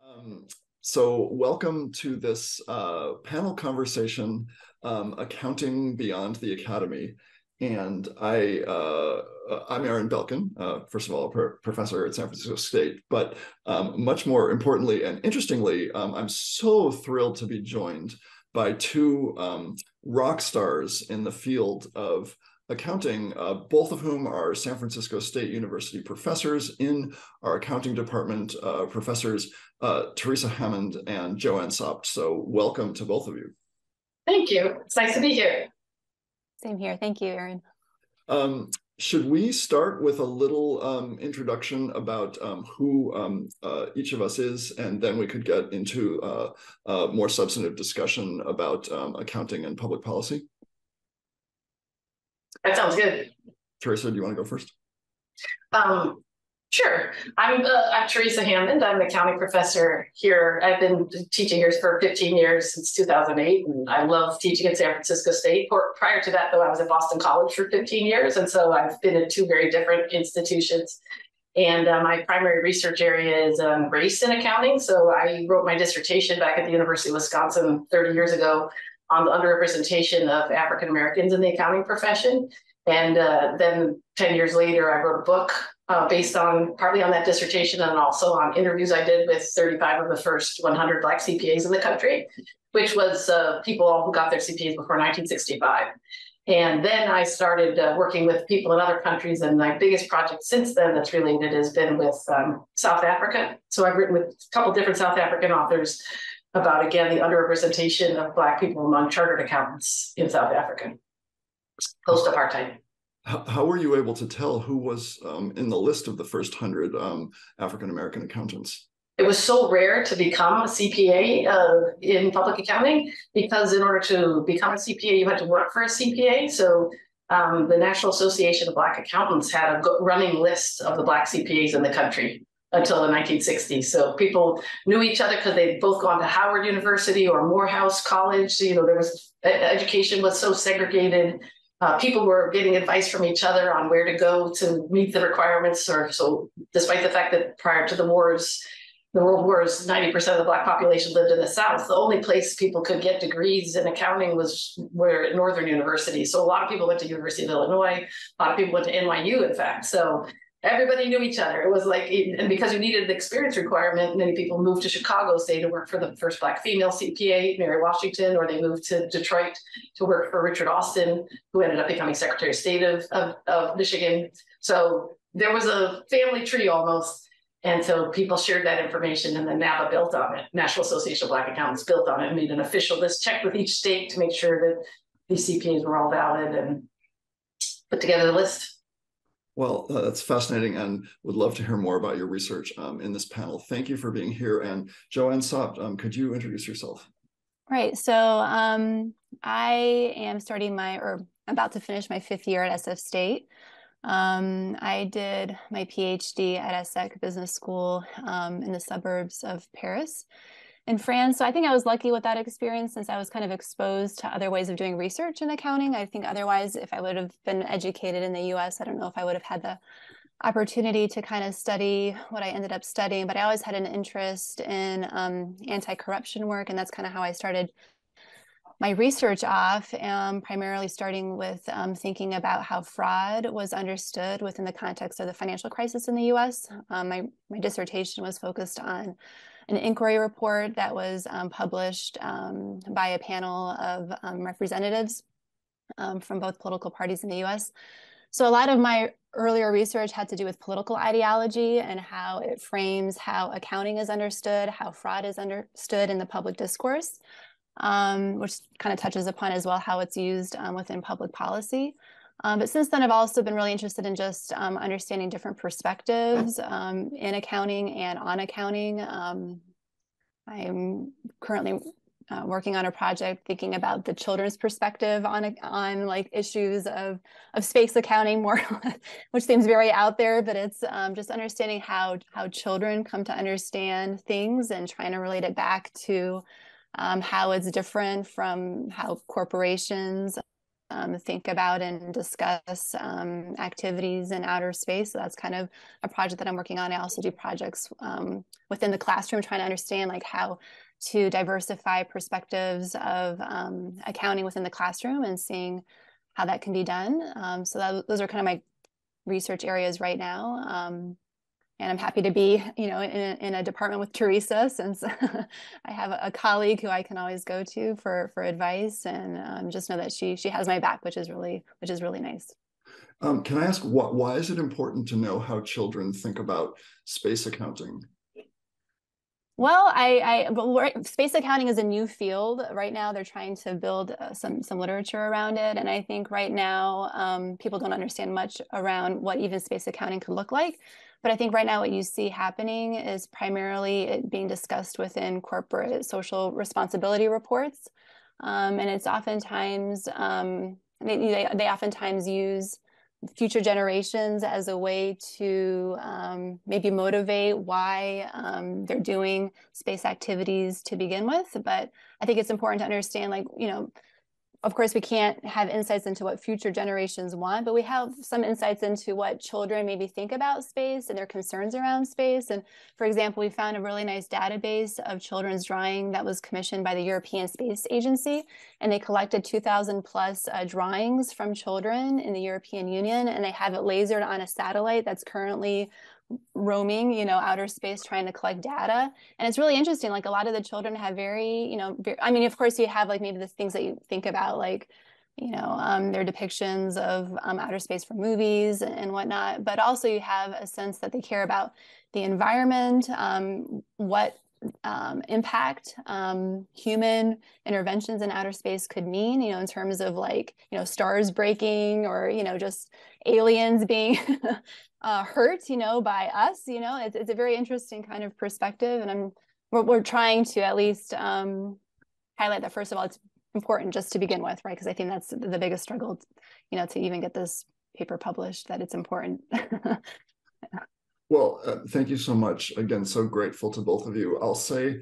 Um, so welcome to this panel conversation, Accounting Beyond the Academy. And I'm Aaron Belkin, first of all, a professor at San Francisco State, but much more importantly and interestingly, I'm so thrilled to be joined by two rock stars in the field of accounting, both of whom are San Francisco State University professors in our accounting department, professors Teresa Hammond and Joanne Sopt. So welcome to both of you. Thank you. It's nice to be here. Same here. Thank you, Aaron. Should we start with a little introduction about who each of us is, and then we could get into more substantive discussion about accounting and public policy? That sounds good. Teresa, do you want to go first? Sure. I'm Teresa Hammond. I'm an accounting professor here. I've been teaching here for 15 years, since 2008, and I love teaching at San Francisco State. Prior to that, though, I was at Boston College for 15 years, and so I've been in two very different institutions. And my primary research area is race in accounting. So I wrote my dissertation back at the University of Wisconsin 30 years ago on the underrepresentation of African Americans in the accounting profession. And then 10 years later, I wrote a book based on partly on that dissertation and also on interviews I did with 35 of the first 100 Black CPAs in the country, which was people who got their CPAs before 1965. And then I started working with people in other countries, and my biggest project since then that's related has been with South Africa. So I've written with a couple different South African authors about, again, the underrepresentation of Black people among chartered accountants in South Africa, post-apartheid. How were you able to tell who was in the list of the first 100 African-American accountants? It was so rare to become a CPA in public accounting, because in order to become a CPA, you had to work for a CPA. So the National Association of Black Accountants had a running list of the Black CPAs in the country until the 1960s. So people knew each other because they'd both gone to Howard University or Morehouse College. You know, there was education was so segregated. People were getting advice from each other on where to go to meet the requirements. So despite the fact that prior to the wars, the world wars, 90% of the Black population lived in the South, the only place people could get degrees in accounting were at Northern universities. So a lot of people went to University of Illinois. A lot of people went to NYU, in fact. So everybody knew each other. It was like, and because you needed the experience requirement, many people moved to Chicago, say, to work for the first Black female CPA, Mary Washington, or they moved to Detroit to work for Richard Austin, who ended up becoming Secretary of State of Michigan. So there was a family tree almost. And so people shared that information, and then NABA built on it. National Association of Black Accountants built on it and made an official list, checked with each state to make sure that these CPAs were all valid, and put together the list. Well, that's fascinating, and would love to hear more about your research in this panel. Thank you for being here. And Joanne Sopt, could you introduce yourself? Right. So I am about to finish my 5th year at SF State. I did my PhD at ESSEC Business School in the suburbs of Paris in France. So I think I was lucky with that experience, since I was kind of exposed to other ways of doing research in accounting. I think otherwise, if I would have been educated in the US, I don't know if I would have had the opportunity to kind of study what I ended up studying, but I always had an interest in anti-corruption work, and that's kind of how I started my research off, primarily starting with thinking about how fraud was understood within the context of the financial crisis in the US. My dissertation was focused on an inquiry report that was published by a panel of representatives from both political parties in the US. So a lot of my earlier research had to do with political ideology and how it frames how accounting is understood, how fraud is understood in the public discourse, which kind of touches upon as well how it's used within public policy. But since then, I've also been really interested in just understanding different perspectives in accounting and on accounting. I'm currently working on a project thinking about the children's perspective on like issues of space accounting, more, which seems very out there, but it's just understanding how children come to understand things and trying to relate it back to how it's different from how corporations think about and discuss activities in outer space. So that's kind of a project that I'm working on. I also do projects within the classroom, trying to understand like how to diversify perspectives of accounting within the classroom and seeing how that can be done. So those are kind of my research areas right now. And I'm happy to be, in a department with Teresa, since I have a colleague who I can always go to for advice, and just know that she has my back, which is really nice. Can I ask why is it important to know how children think about space accounting? Well, space accounting is a new field right now. They're trying to build some literature around it, and I think right now people don't understand much around what even space accounting could look like. But I think right now what you see happening is primarily it being discussed within corporate social responsibility reports, and it's oftentimes they oftentimes use future generations as a way to maybe motivate why they're doing space activities to begin with. But I think it's important to understand, like, of course, we can't have insights into what future generations want, but we have some insights into what children maybe think about space and their concerns around space. And for example, we found a really nice database of children's drawing that was commissioned by the European Space Agency, and they collected 2,000 plus drawings from children in the European Union, and they have it lasered on a satellite that's currently roaming, outer space, trying to collect data. And it's really interesting. Like, a lot of the children have very, I mean, of course you have like maybe the things that you think about, like, their depictions of outer space from movies and whatnot, but also you have a sense that they care about the environment, what impact human interventions in outer space could mean, in terms of like, stars breaking, or, just aliens being hurt, by us. It's a very interesting kind of perspective, and we're trying to at least highlight that, first of all, it's important just to begin with, right? Because I think that's the biggest struggle, to even get this paper published, that it's important. Well, thank you so much. Again, so grateful to both of you. I'll say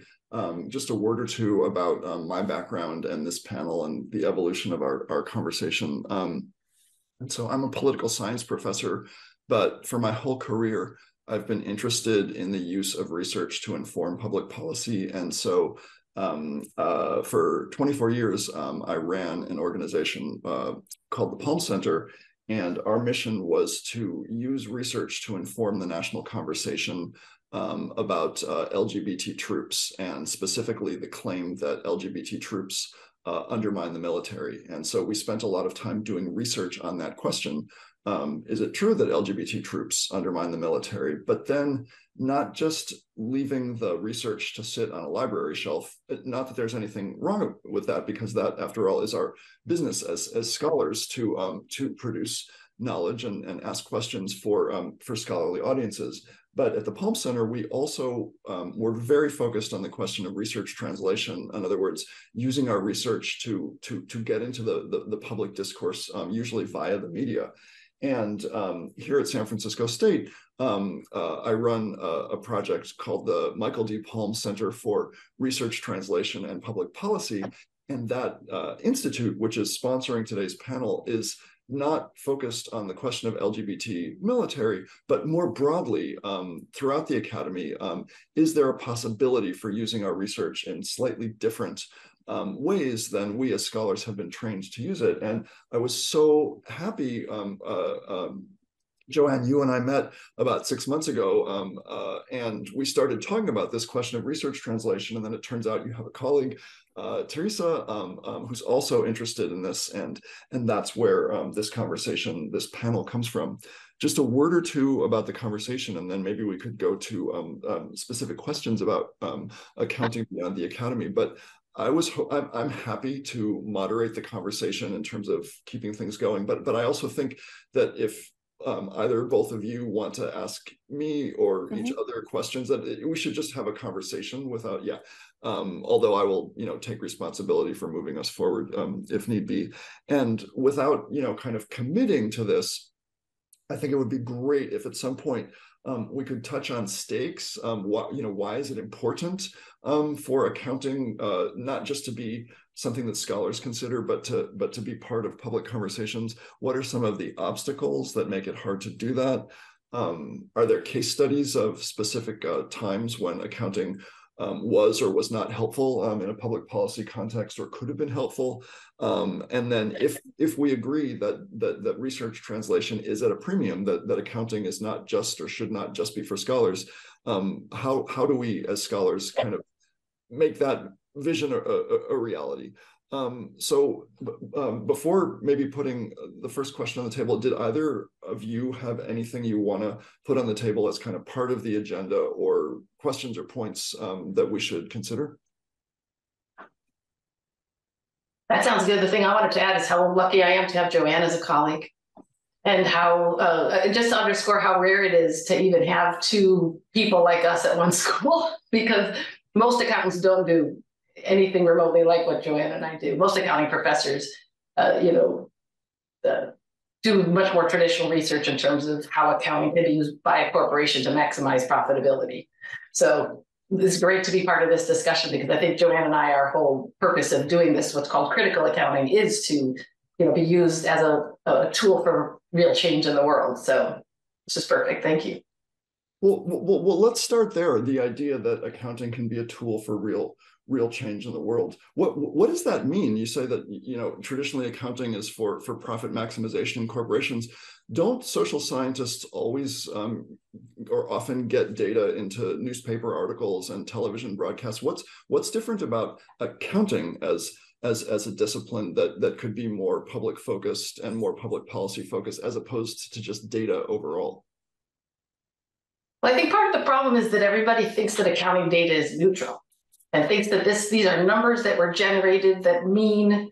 just a word or two about my background and this panel and the evolution of our conversation. And so I'm a political science professor, but for my whole career, I've been interested in the use of research to inform public policy. And so for 24 years, I ran an organization called the Palm Center. And our mission was to use research to inform the national conversation about LGBT troops, and specifically the claim that LGBT troops undermine the military. And so we spent a lot of time doing research on that question. Is it true that LGBT troops undermine the military? But then not just leaving the research to sit on a library shelf. Not that there's anything wrong with that, because that, after all, is our business as scholars, to produce knowledge and ask questions for scholarly audiences. But at the Palm Center, we also were very focused on the question of research translation. In other words, using our research to get into the public discourse, usually via the media. And here at San Francisco State, I run a project called the Michael D. Palm Center for Research Translation and Public Policy. And that institute, which is sponsoring today's panel, is not focused on the question of LGBT military, but more broadly throughout the academy. Is there a possibility for using our research in slightly different ways than we as scholars have been trained to use it? And I was so happy, Joanne, you and I met about 6 months ago, and we started talking about this question of research translation. And then it turns out you have a colleague, Teresa, who's also interested in this, and that's where this conversation, this panel, comes from. Just a word or two about the conversation, and then maybe we could go to specific questions about accounting beyond the academy. But I'm happy to moderate the conversation in terms of keeping things going. But I also think that if either both of you want to ask me or each other questions, that we should just have a conversation without, although I will, take responsibility for moving us forward if need be. And without, kind of committing to this, I think it would be great if at some point We could touch on stakes. Why is it important for accounting not just to be something that scholars consider, but to be part of public conversations? What are some of the obstacles that make it hard to do that? Are there case studies of specific times when accounting was or was not helpful in a public policy context, or could have been helpful? And then if we agree that research translation is at a premium, that accounting is not just or should not just be for scholars, how do we as scholars kind of make that vision a reality? So before maybe putting the first question on the table, did either of you have anything you want to put on the table as kind of part of the agenda, or questions or points that we should consider? That sounds good. The thing I wanted to add is how lucky I am to have Joanne as a colleague, and how just to underscore how rare it is to even have two people like us at one school, because most accountants don't do anything remotely like what Joanne and I do. Most accounting professors, do much more traditional research in terms of how accounting can be used by a corporation to maximize profitability. So it's great to be part of this discussion, because I think Joanne and I, our whole purpose of doing this, what's called critical accounting, is to be used as a tool for real change in the world. So this is perfect. Thank you. Well, let's start there. The idea that accounting can be a tool for real change in the world. What does that mean? You say that traditionally accounting is for profit maximization in corporations. Don't social scientists always or often get data into newspaper articles and television broadcasts? What's different about accounting as a discipline that could be more public focused and more public policy focused, as opposed to just data overall? Well, I think part of the problem is that everybody thinks that accounting data is neutral, and thinks that these are numbers that were generated that mean,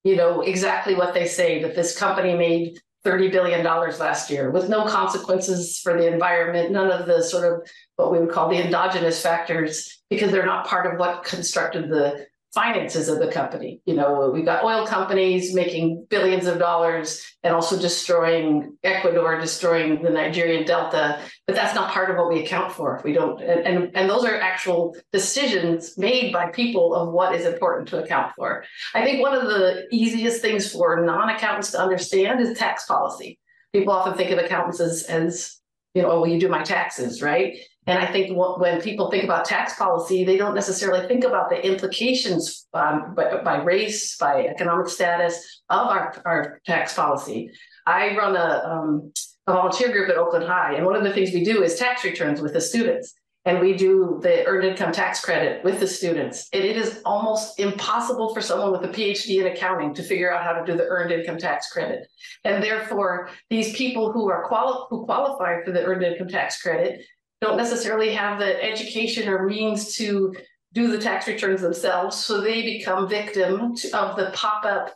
exactly what they say, that this company made $30 billion last year with no consequences for the environment, none of the sort of what we would call the endogenous factors, because they're not part of what constructed the finances of the company. We've got oil companies making billions of dollars and also destroying Ecuador, destroying the Nigerian Delta, but that's not part of what we account for. If we don't, and those are actual decisions made by people of what is important to account for. I think one of the easiest things for non-accountants to understand is tax policy. People often think of accountants as well, you do my taxes, right? And I think when people think about tax policy, they don't necessarily think about the implications by race, by economic status of our tax policy. I run a volunteer group at Oakland High, and one of the things we do is tax returns with the students. And we do the earned income tax credit with the students. And it is almost impossible for someone with a PhD in accounting to figure out how to do the earned income tax credit. And therefore, these people who qualify for the earned income tax credit don't necessarily have the education or means to do the tax returns themselves. So they become victim of the pop-up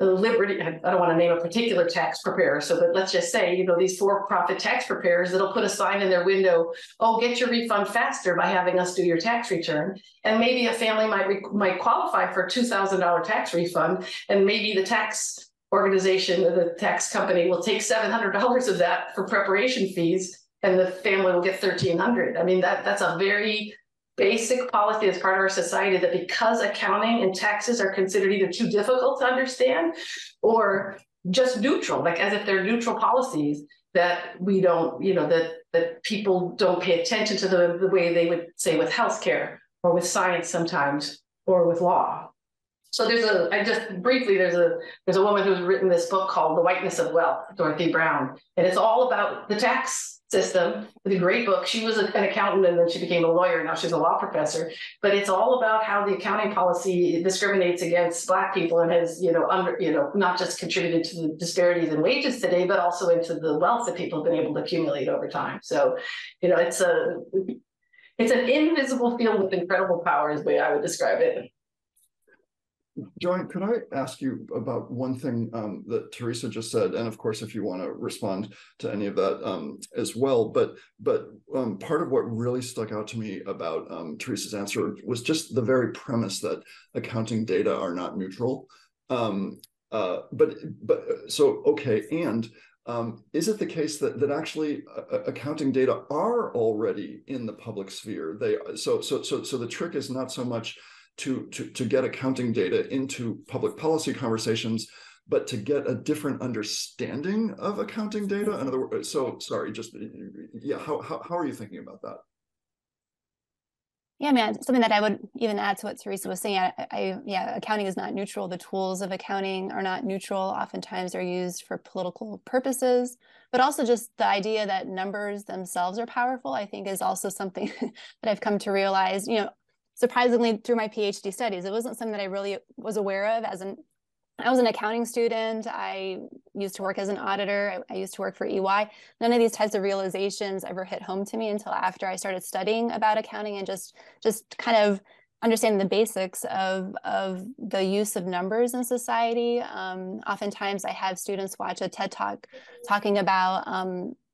Liberty. I don't want to name a particular tax preparer, but let's just say, these for-profit tax preparers that'll put a sign in their window, oh, get your refund faster by having us do your tax return. And maybe a family might qualify for a $2,000 tax refund, and maybe the tax organization or the tax company will take $700 of that for preparation fees, and the family will get $1,300. I mean, that's a very basic policy as part of our society, that because accounting and taxes are considered either too difficult to understand or just neutral, like as if they're neutral policies, that we don't, that people don't pay attention to the way they would say with healthcare or with science sometimes, or with law. So there's a woman who's written this book called The Whiteness of Wealth, Dorothy Brown, and it's all about the tax system. It's a great book. She was an accountant, and then she became a lawyer. Now she's a law professor. But it's all about how the accounting policy discriminates against Black people, and has, not just contributed to the disparities in wages today, but also into the wealth that people have been able to accumulate over time. So, it's an invisible field with incredible power, is the way I would describe it. Joanne, could I ask you about one thing that Teresa just said, and of course, if you want to respond to any of that as well, but part of what really stuck out to me about Teresa's answer was just the very premise that accounting data are not neutral. So okay, and is it the case that actually accounting data are already in the public sphere? So the trick is not so much to get accounting data into public policy conversations, but to get a different understanding of accounting data. In other words, so sorry, just yeah, how are you thinking about that? Yeah, man, something that I would even add to what Teresa was saying, yeah, accounting is not neutral. The tools of accounting are not neutral. Oftentimes they're used for political purposes, but also just the idea that numbers themselves are powerful, I think is also something that I've come to realize, surprisingly through my PhD studies. It wasn't something that I really was aware of I was an accounting student. I used to work as an auditor. I used to work for EY. None of these types of realizations ever hit home to me until after I started studying about accounting and just kind of understanding the basics of the use of numbers in society. Oftentimes I have students watch a TED Talk talking about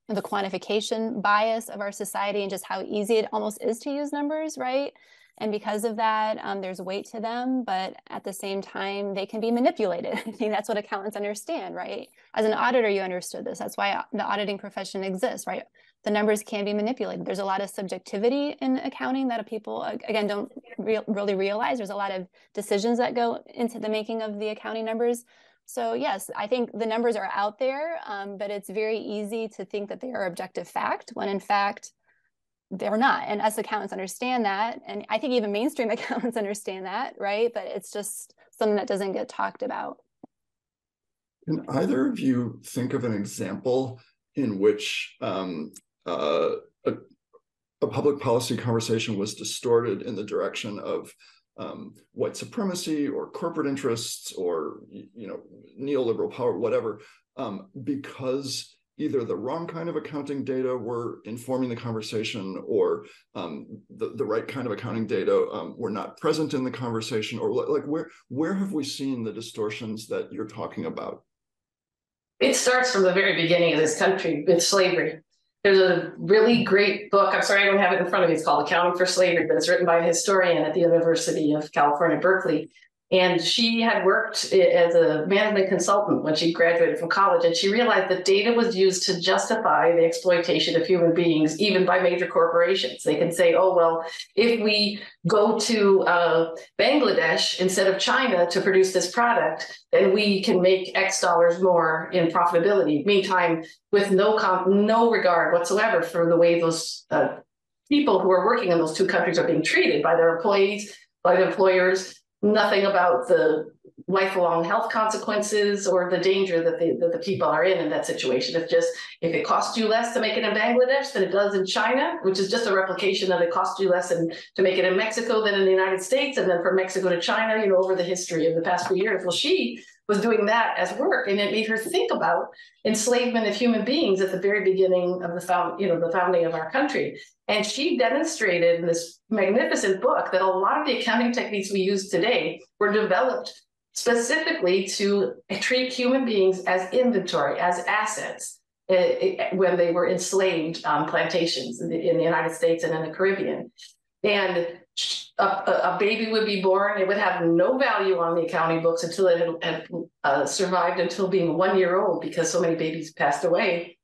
the quantification bias of our society and just how easy it almost is to use numbers, right? And because of that, there's weight to them, but at the same time, they can be manipulated. I think that's what accountants understand, right? As an auditor, you understood this. That's why the auditing profession exists, right? The numbers can be manipulated. There's a lot of subjectivity in accounting that people, again, don't really realize. There's a lot of decisions that go into the making of the accounting numbers. So yes, I think the numbers are out there, but it's very easy to think that they are objective fact, when in fact, they're not. And us accountants understand that. And I think even mainstream accountants understand that, right? But it's just something that doesn't get talked about. Can either of you think of an example in which a public policy conversation was distorted in the direction of white supremacy or corporate interests or neoliberal power, whatever, because either the wrong kind of accounting data were informing the conversation, or the right kind of accounting data were not present in the conversation, or like where have we seen the distortions that you're talking about? It starts from the very beginning of this country with slavery. There's a really great book. I'm sorry I don't have it in front of me. It's called Accounting for Slavery, but it's written by a historian at the University of California, Berkeley. And she had worked as a management consultant when she graduated from college, and she realized that data was used to justify the exploitation of human beings, even by major corporations. They can say, oh, well, if we go to Bangladesh instead of China to produce this product, then we can make X dollars more in profitability. Meantime, with no regard whatsoever for the way those people who are working in those two countries are being treated by their employees, by the employers. Nothing about the lifelong health consequences or the danger that the people are in that situation. If it costs you less to make it in Bangladesh than it does in China, which is just a replication of it costs you less to make it in Mexico than in the United States, and then from Mexico to China, over the history of the past few years. Well, she was doing that as work, and it made her think about enslavement of human beings at the very beginning of the founding of our country. And she demonstrated in this magnificent book that a lot of the accounting techniques we use today were developed specifically to treat human beings as inventory, as assets, when they were enslaved on plantations in the United States and in the Caribbean. And a baby would be born. It would have no value on the accounting books until it had survived until being 1 year old, because so many babies passed away.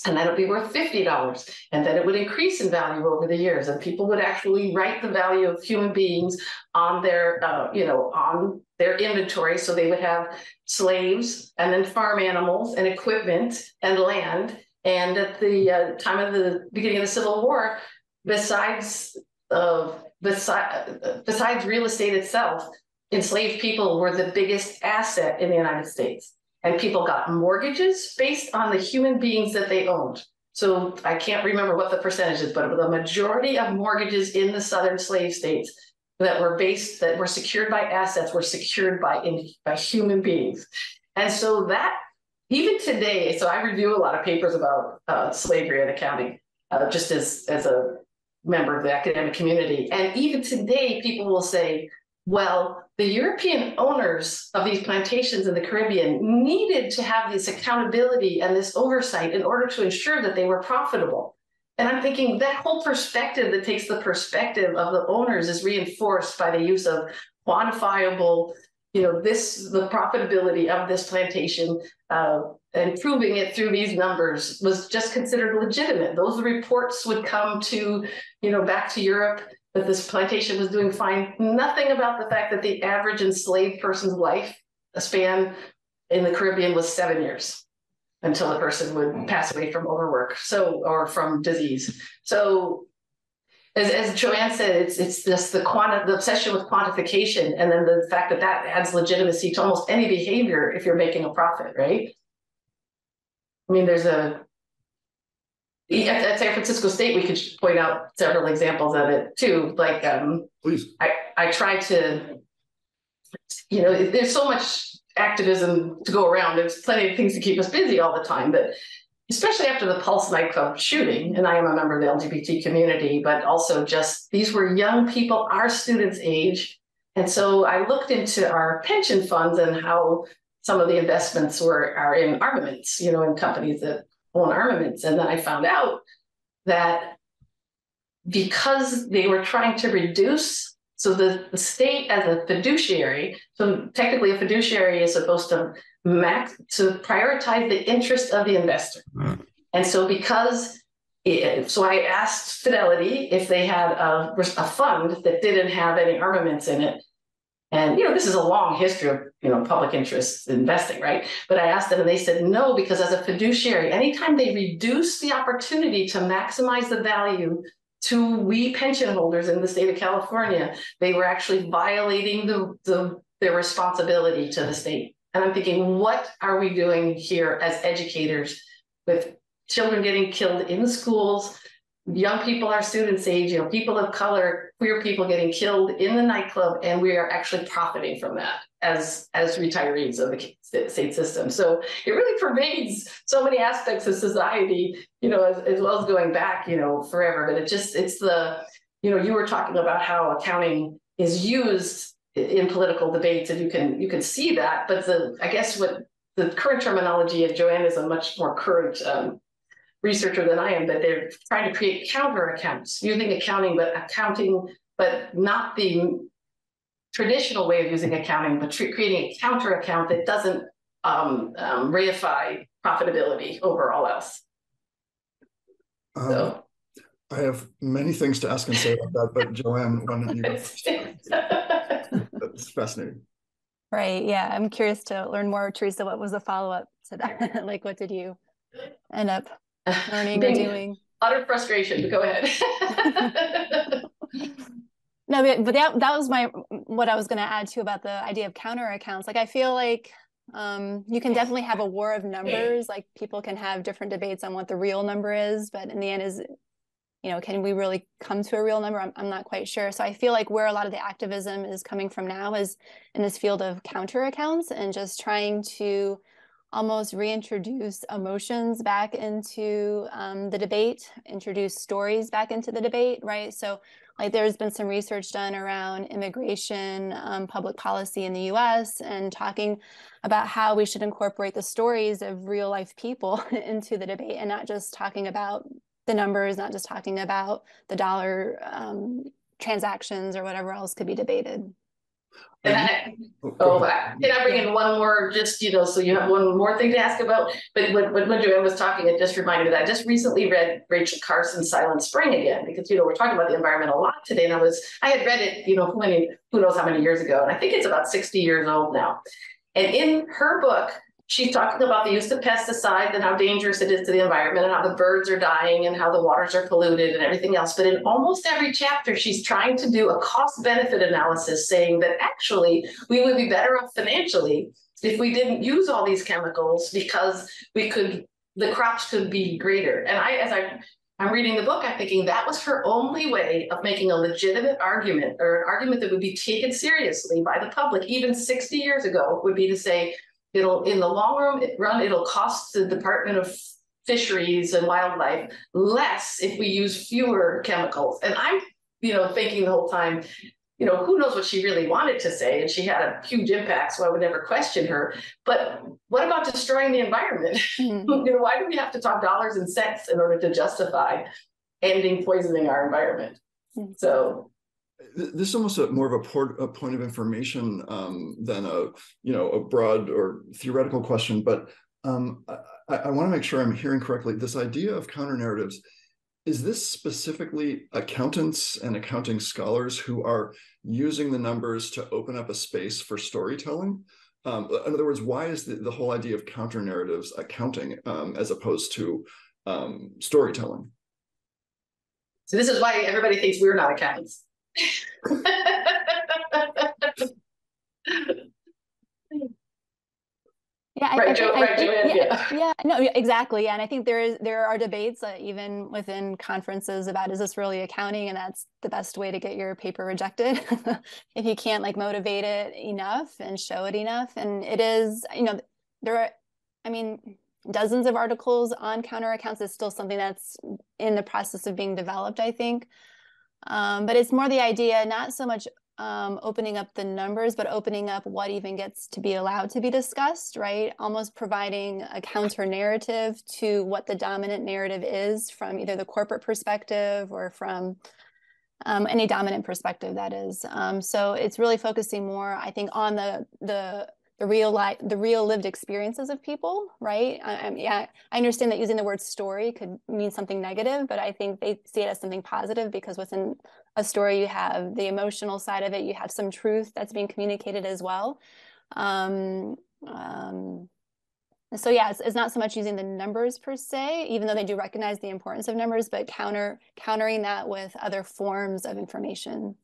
And then it would be worth $50. And then it would increase in value over the years. And people would actually write the value of human beings on their, on their inventory. So they would have slaves and then farm animals and equipment and land. And at the time of the beginning of the Civil War, besides real estate itself, enslaved people were the biggest asset in the United States. And people got mortgages based on the human beings that they owned. So I can't remember what the percentage is, but the majority of mortgages in the southern slave states that were secured by assets were secured by human beings. And so that, even today, so I review a lot of papers about slavery and accounting, just as a member of the academic community. And even today, people will say, well, the European owners of these plantations in the Caribbean needed to have this accountability and this oversight in order to ensure that they were profitable. And I'm thinking that whole perspective that takes the perspective of the owners is reinforced by the use of quantifiable, the profitability of this plantation and proving it through these numbers was just considered legitimate. Those reports would come to, back to Europe, that this plantation was doing fine. Nothing about the fact that the average enslaved person's life span in the Caribbean was 7 years until the person would pass away from overwork, or from disease. So as Joanne said, it's just the obsession with quantification, and then the fact that adds legitimacy to almost any behavior if you're making a profit, right? I mean, at San Francisco State, we could point out several examples of it too. Like, please. I try to, there's so much activism to go around. There's plenty of things to keep us busy all the time, but especially after the Pulse nightclub shooting, and I am a member of the LGBT community, but also just these were young people, our students' age. And so I looked into our pension funds and how some of the investments are in armaments, in companies that own armaments. And then I found out that because they were trying to reduce, so the state as a fiduciary, so technically a fiduciary is supposed to prioritize the interest of the investor. And so so I asked Fidelity if they had a fund that didn't have any armaments in it. And, this is a long history of, public interest investing, right? But I asked them and they said no, because as a fiduciary, anytime they reduce the opportunity to maximize the value to we pension holders in the state of California, they were actually violating their responsibility to the state. And I'm thinking, what are we doing here as educators with children getting killed in the schools, young people our students' age, people of color, queer people getting killed in the nightclub, and we are actually profiting from that as retirees of the state system. So it really pervades so many aspects of society, as well as going back, forever. But it's the, you were talking about how accounting is used in political debates, and you can see that. But I guess what the current terminology, and Joanne is a much more current researcher than I am, that they're trying to create counter accounts, using accounting, but not the traditional way of using accounting, but creating a counter account that doesn't reify profitability over all else. So I have many things to ask and say about that, but Joanne, why don't you go first? That's fascinating. Right. Yeah. I'm curious to learn more. Teresa, what was the follow-up to that? Like, what did you end up learning or doing? Utter frustration, but go ahead. No, but that was what I was going to add to about the idea of counter accounts. Like, I feel like you can definitely have a war of numbers. Like, people can have different debates on what the real number is, but in the end is, can we really come to a real number? I'm not quite sure. So I feel like where a lot of the activism is coming from now is in this field of counter accounts and just trying to almost reintroduce emotions back into the debate, introduce stories back into the debate, right? So like there's been some research done around immigration, public policy in the US, and talking about how we should incorporate the stories of real life people into the debate, and not just talking about the numbers, not just talking about the dollar transactions or whatever else could be debated. Can I bring in one more, just, so you have one more thing to ask about? But when Joanne was talking, it just reminded me that I just recently read Rachel Carson's Silent Spring again, because, we're talking about the environment a lot today. And I had read it, who knows how many years ago. And I think it's about 60 years old now. And in her book, she's talking about the use of pesticides and how dangerous it is to the environment and how the birds are dying and how the waters are polluted and everything else. But in almost every chapter, she's trying to do a cost-benefit analysis, saying that actually we would be better off financially if we didn't use all these chemicals, because the crops could be greater. And I'm reading the book, I'm thinking that was her only way of making a legitimate argument, or an argument that would be taken seriously by the public, even 60 years ago, would be to say, in the long run, it'll cost the Department of Fisheries and Wildlife less if we use fewer chemicals. And I'm, thinking the whole time, who knows what she really wanted to say? And she had a huge impact, so I would never question her. But what about destroying the environment? Mm-hmm. Why do we have to talk dollars and cents in order to justify ending poisoning our environment? Mm-hmm. So this is almost more of a point of information than a broad or theoretical question. But I want to make sure I'm hearing correctly. This idea of counter narratives, is this specifically accountants and accounting scholars who are using the numbers to open up a space for storytelling? In other words, why is the whole idea of counter narratives accounting as opposed to storytelling? So this is why everybody thinks we're not accountants. Yeah, no, exactly. Yeah, and I think there are debates even within conferences about, is this really accounting? And that's the best way to get your paper rejected if you can't like motivate it enough and show it enough. And it is, there are, I mean, dozens of articles on counter accounts is still something that's in the process of being developed, I think. But it's more the idea, not so much opening up the numbers, but opening up what even gets to be allowed to be discussed, right? Almost providing a counter narrative to what the dominant narrative is from either the corporate perspective or from any dominant perspective, that is. So it's really focusing more, I think, on the real lived experiences of people, right? I understand that using the word story could mean something negative, but I think they see it as something positive, because within a story you have the emotional side of it, you have some truth that's being communicated as well. So yeah, it's not so much using the numbers per se, even though they do recognize the importance of numbers, but countering that with other forms of information.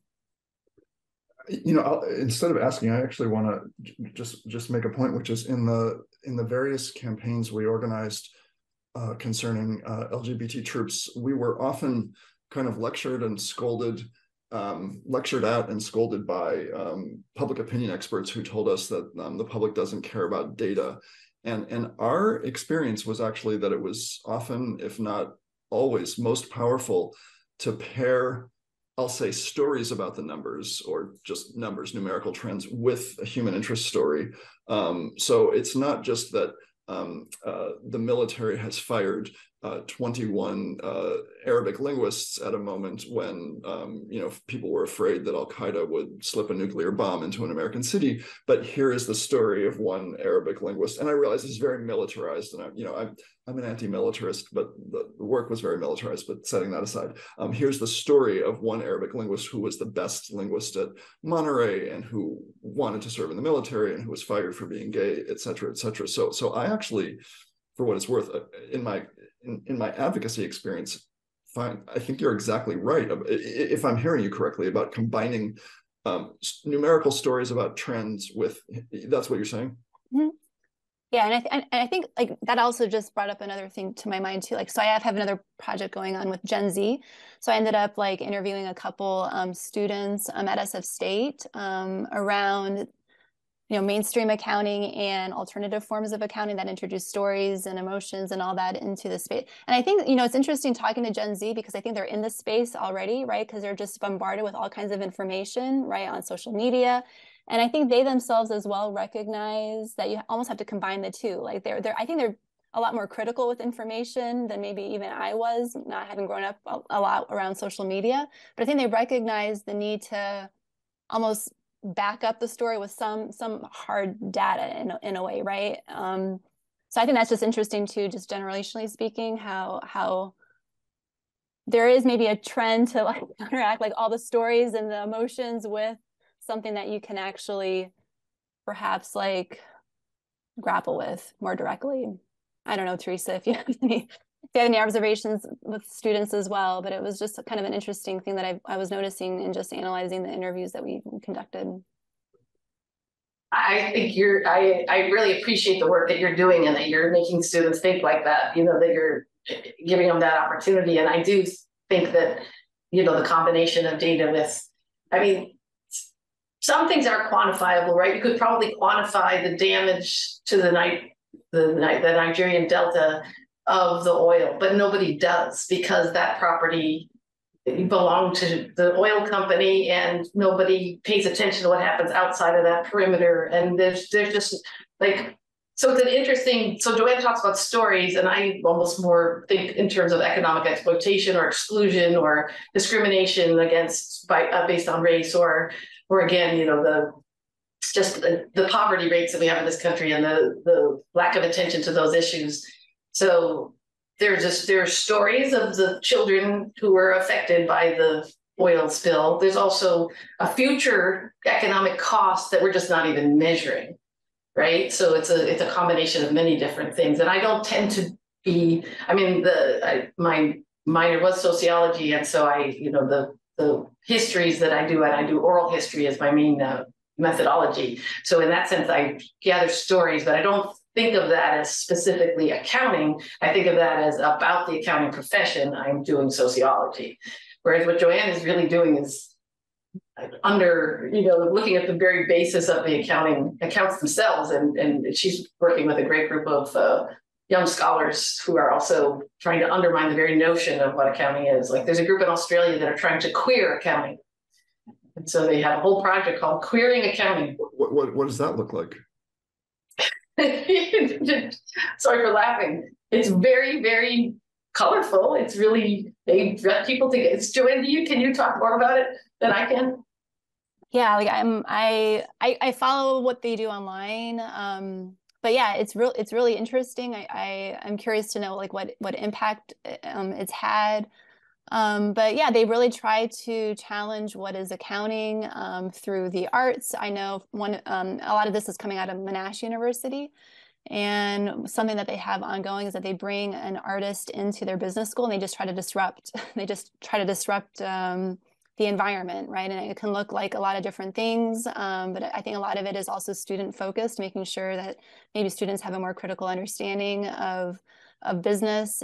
Instead of asking, I actually want to just make a point, which is in the various campaigns we organized concerning LGBT troops, we were often kind of lectured at and scolded by public opinion experts who told us that the public doesn't care about data. And our experience was actually that it was often, if not always, most powerful to pair, I'll say, stories about the numbers, or just numbers, numerical trends, with a human interest story. So it's not just that the military has fired 21 Arabic linguists at a moment when people were afraid that Al-Qaeda would slip a nuclear bomb into an American city. But here is the story of one Arabic linguist, and I realize this is very militarized, and I'm an anti-militarist, but the work was very militarized. But setting that aside, here's the story of one Arabic linguist who was the best linguist at Monterey and who wanted to serve in the military and who was fired for being gay, et cetera, et cetera. So I actually, for what it's worth, in my advocacy experience, I think you're exactly right. If I'm hearing you correctly, about combining numerical stories about trends with, that's what you're saying? Mm-hmm. Yeah, and I think like that also just brought up another thing to my mind too. Like, so I have another project going on with Gen Z. So I ended up like interviewing a couple students at SF State around mainstream accounting and alternative forms of accounting that introduce stories and emotions and all that into the space. And I think, it's interesting talking to Gen Z, because I think they're in this space already, right? Because they're just bombarded with all kinds of information, right, on social media. And I think they themselves as well recognize that you almost have to combine the two. Like I think they're a lot more critical with information than maybe even I was, not having grown up a lot around social media. But I think they recognize the need to almost back up the story with some hard data in a way, right? So I think that's just interesting too, just generationally speaking, how there is maybe a trend to like counteract like all the stories and the emotions with something that you can actually perhaps like grapple with more directly. I don't know, Teresa, if you have any observations with students as well, but it was just kind of an interesting thing that I was noticing in just analyzing the interviews that we conducted. I think I really appreciate the work that you're doing, and that you're making students think like that, that you're giving them that opportunity. And I do think that, the combination of data with, some things are quantifiable, right? You could probably quantify the damage to the Nigerian Delta of the oil, but nobody does, because that property belonged to the oil company, and nobody pays attention to what happens outside of that perimeter. And there's just like, so it's an interesting, so Joanne talks about stories, and I almost more think in terms of economic exploitation or exclusion or discrimination against based on race, or again, the it's just the poverty rates that we have in this country and the lack of attention to those issues. So there are stories of the children who were affected by the oil spill. There's also a future economic cost that we're just not even measuring, right? So it's a combination of many different things. And I don't tend to be, I mean, my minor was sociology, and so the histories that I do, and I do oral history as my main methodology. So in that sense, I gather stories, but I don't think of that as specifically accounting. I think of that as about the accounting profession. I'm doing sociology. Whereas what Joanne is really doing is looking at the very basis of the accounts themselves. And she's working with a great group of young scholars who are also trying to undermine the very notion of what accounting is. Like there's a group in Australia that are trying to queer accounting. And so they have a whole project called Queering Accounting. What does that look like? Sorry for laughing. It's very, very colorful. It's really, they direct people to get. It's Joanne, can you talk more about it than I can? Yeah, like I follow what they do online. But yeah, it's really interesting. I'm curious to know like what impact it's had. But yeah, they really try to challenge what is accounting through the arts. I know a lot of this is coming out of Monash University. And something that they have ongoing is that they bring an artist into their business school and they just try to disrupt the environment, right? And it can look like a lot of different things, but I think a lot of it is also student focused, making sure that maybe students have a more critical understanding of business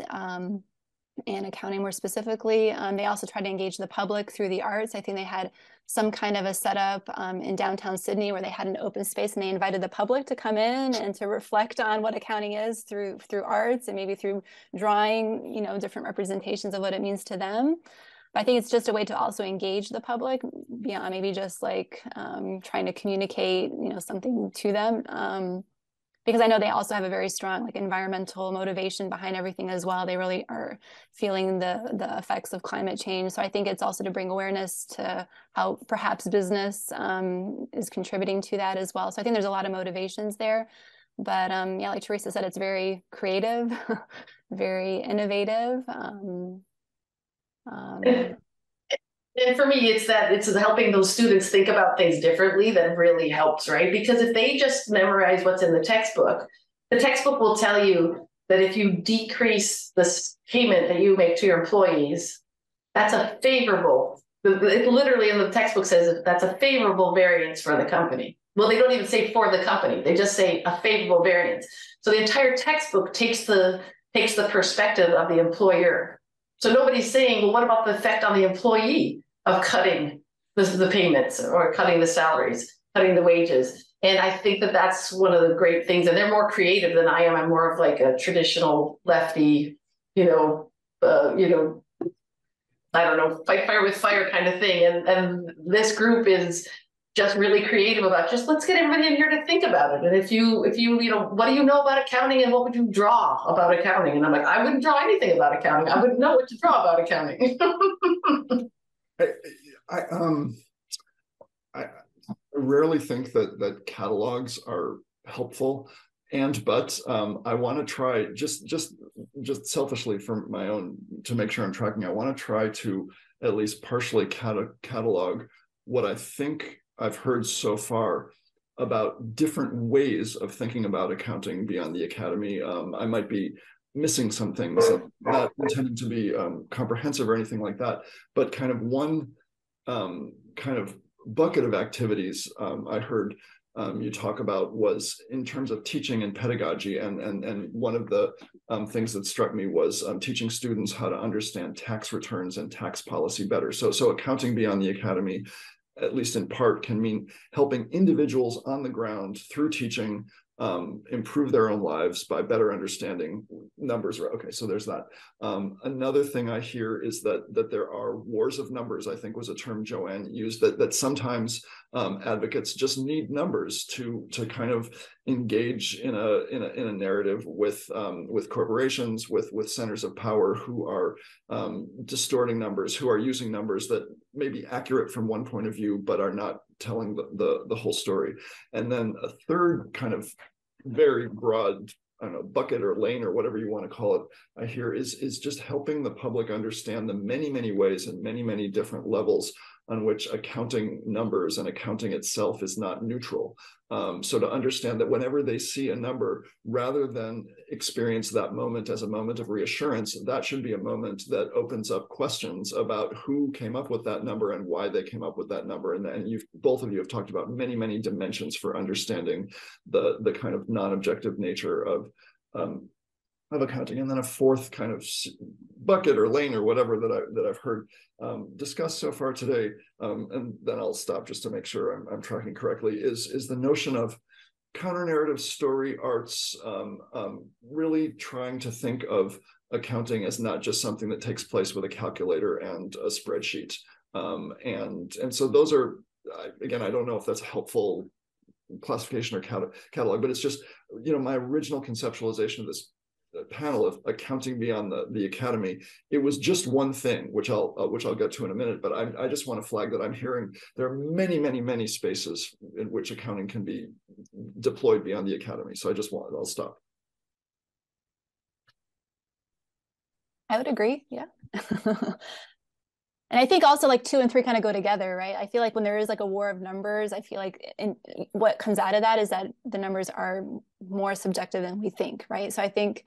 and accounting more specifically. They also try to engage the public through the arts. I think they had some kind of a setup in downtown Sydney where they had an open space and they invited the public to come in and to reflect on what accounting is through arts and maybe through drawing, different representations of what it means to them. But I think it's just a way to also engage the public beyond maybe just like trying to communicate, something to them. Because I know they also have a very strong like environmental motivation behind everything as well. They really are feeling the effects of climate change. So I think it's also to bring awareness to how perhaps business is contributing to that as well. So I think there's a lot of motivations there. But yeah, like Teresa said, it's very creative, very innovative. And for me, it's helping those students think about things differently that really helps, right? Because if they just memorize what's in the textbook will tell you that if you decrease the payment that you make to your employees, that's a favorable, it literally in the textbook says that's a favorable variance for the company. Well, they don't even say for the company, they just say a favorable variance. So the entire textbook takes the perspective of the employer. So nobody's saying, well, what about the effect on the employee of cutting the payments or cutting the salaries, cutting the wages? And I think that that's one of the great things. And they're more creative than I am. I'm more of like a traditional lefty, I don't know, fight fire with fire kind of thing. And this group is just really creative about let's get everybody in here to think about it. And if you what do you know about accounting and what would you draw about accounting? And I'm like, I wouldn't draw anything about accounting. I wouldn't know what to draw about accounting. I rarely think that catalogs are helpful, but I want to try just selfishly for my own, to make sure I'm tracking. I want to try to at least partially catalog what I think I've heard so far about different ways of thinking about accounting beyond the academy. I might be missing some things, not intending to be comprehensive or anything like that, but kind of one kind of bucket of activities I heard you talk about was in terms of teaching and pedagogy. And one of the things that struck me was teaching students how to understand tax returns and tax policy better. So accounting beyond the academy, at least in part, can mean helping individuals on the ground through teaching improve their own lives by better understanding numbers. Okay, so there's that. Another thing I hear is that there are wars of numbers, I think was a term Joanne used, that sometimes advocates just need numbers to kind of engage in a narrative with corporations, with centers of power who are distorting numbers, who are using numbers that may be accurate from one point of view, but are not telling the whole story. And then a third kind of very broad, I don't know, bucket or lane or whatever you want to call it, I hear is just helping the public understand the many, many ways and many, many different levels on which accounting numbers and accounting itself is not neutral. So to understand that whenever they see a number, rather than experience that moment as a moment of reassurance, that should be a moment that opens up questions about who came up with that number and why they came up with that number. And both of you have talked about many, many dimensions for understanding the kind of non-objective nature of accounting. And then a fourth kind of bucket or lane or whatever that I've heard discussed so far today, and then I'll stop just to make sure I'm tracking correctly, is the notion of counter-narrative story arts, really trying to think of accounting as not just something that takes place with a calculator and a spreadsheet. And so those are, again, I don't know if that's a helpful classification or catalog, but it's just, my original conceptualization of this panel of accounting beyond the academy, it was just one thing, which I'll get to in a minute, but I just want to flag that I'm hearing there are many, many, many spaces in which accounting can be deployed beyond the academy. So I'll stop. I would agree, yeah. And I think also like 2 and 3 kind of go together, right? I feel like when there is like a war of numbers, I feel like what comes out of that is that the numbers are more subjective than we think, right? So I think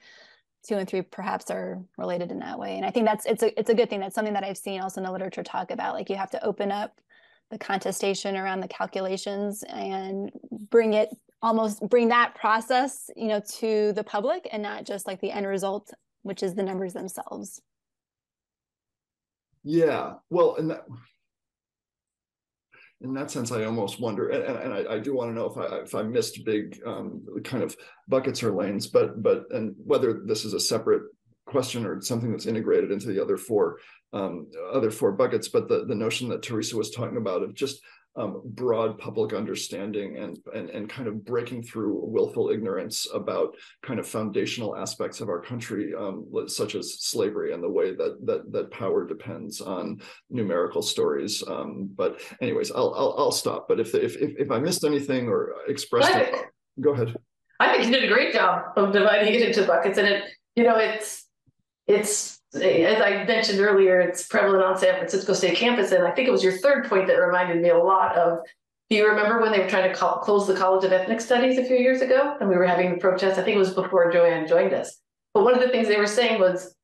2 and 3 perhaps are related in that way. And I think it's a good thing. That's something that I've seen also in the literature talk about, like you have to open up the contestation around the calculations and bring that process, to the public and not just like the end result, which is the numbers themselves. Yeah, well, in that sense, I almost wonder, and I do want to know if I missed big kind of buckets or lanes, but whether this is a separate question or something that's integrated into the other four buckets. But the notion that Teresa was talking about of just broad public understanding and kind of breaking through willful ignorance about kind of foundational aspects of our country, such as slavery and the way that power depends on numerical stories. But anyways, I'll stop. But if I missed anything or expressed it, go ahead. I think you did a great job of dividing it into buckets, and it's as I mentioned earlier, it's prevalent on San Francisco State campus. And I think it was your third point that reminded me a lot of, do you remember when they were trying to close the College of Ethnic Studies a few years ago? And we were having the protest, I think it was before Joanne joined us. But one of the things they were saying was,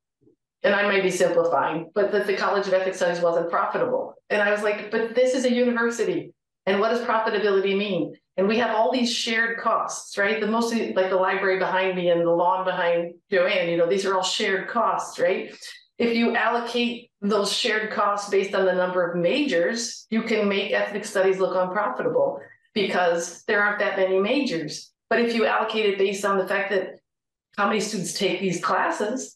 and I may be simplifying, but that the College of Ethnic Studies wasn't profitable. And I was like, but this is a university. And what does profitability mean? And we have all these shared costs, right? Mostly like the library behind me and the lawn behind Joanne, these are all shared costs, right? If you allocate those shared costs based on the number of majors, you can make ethnic studies look unprofitable because there aren't that many majors. But if you allocate it based on the fact that how many students take these classes,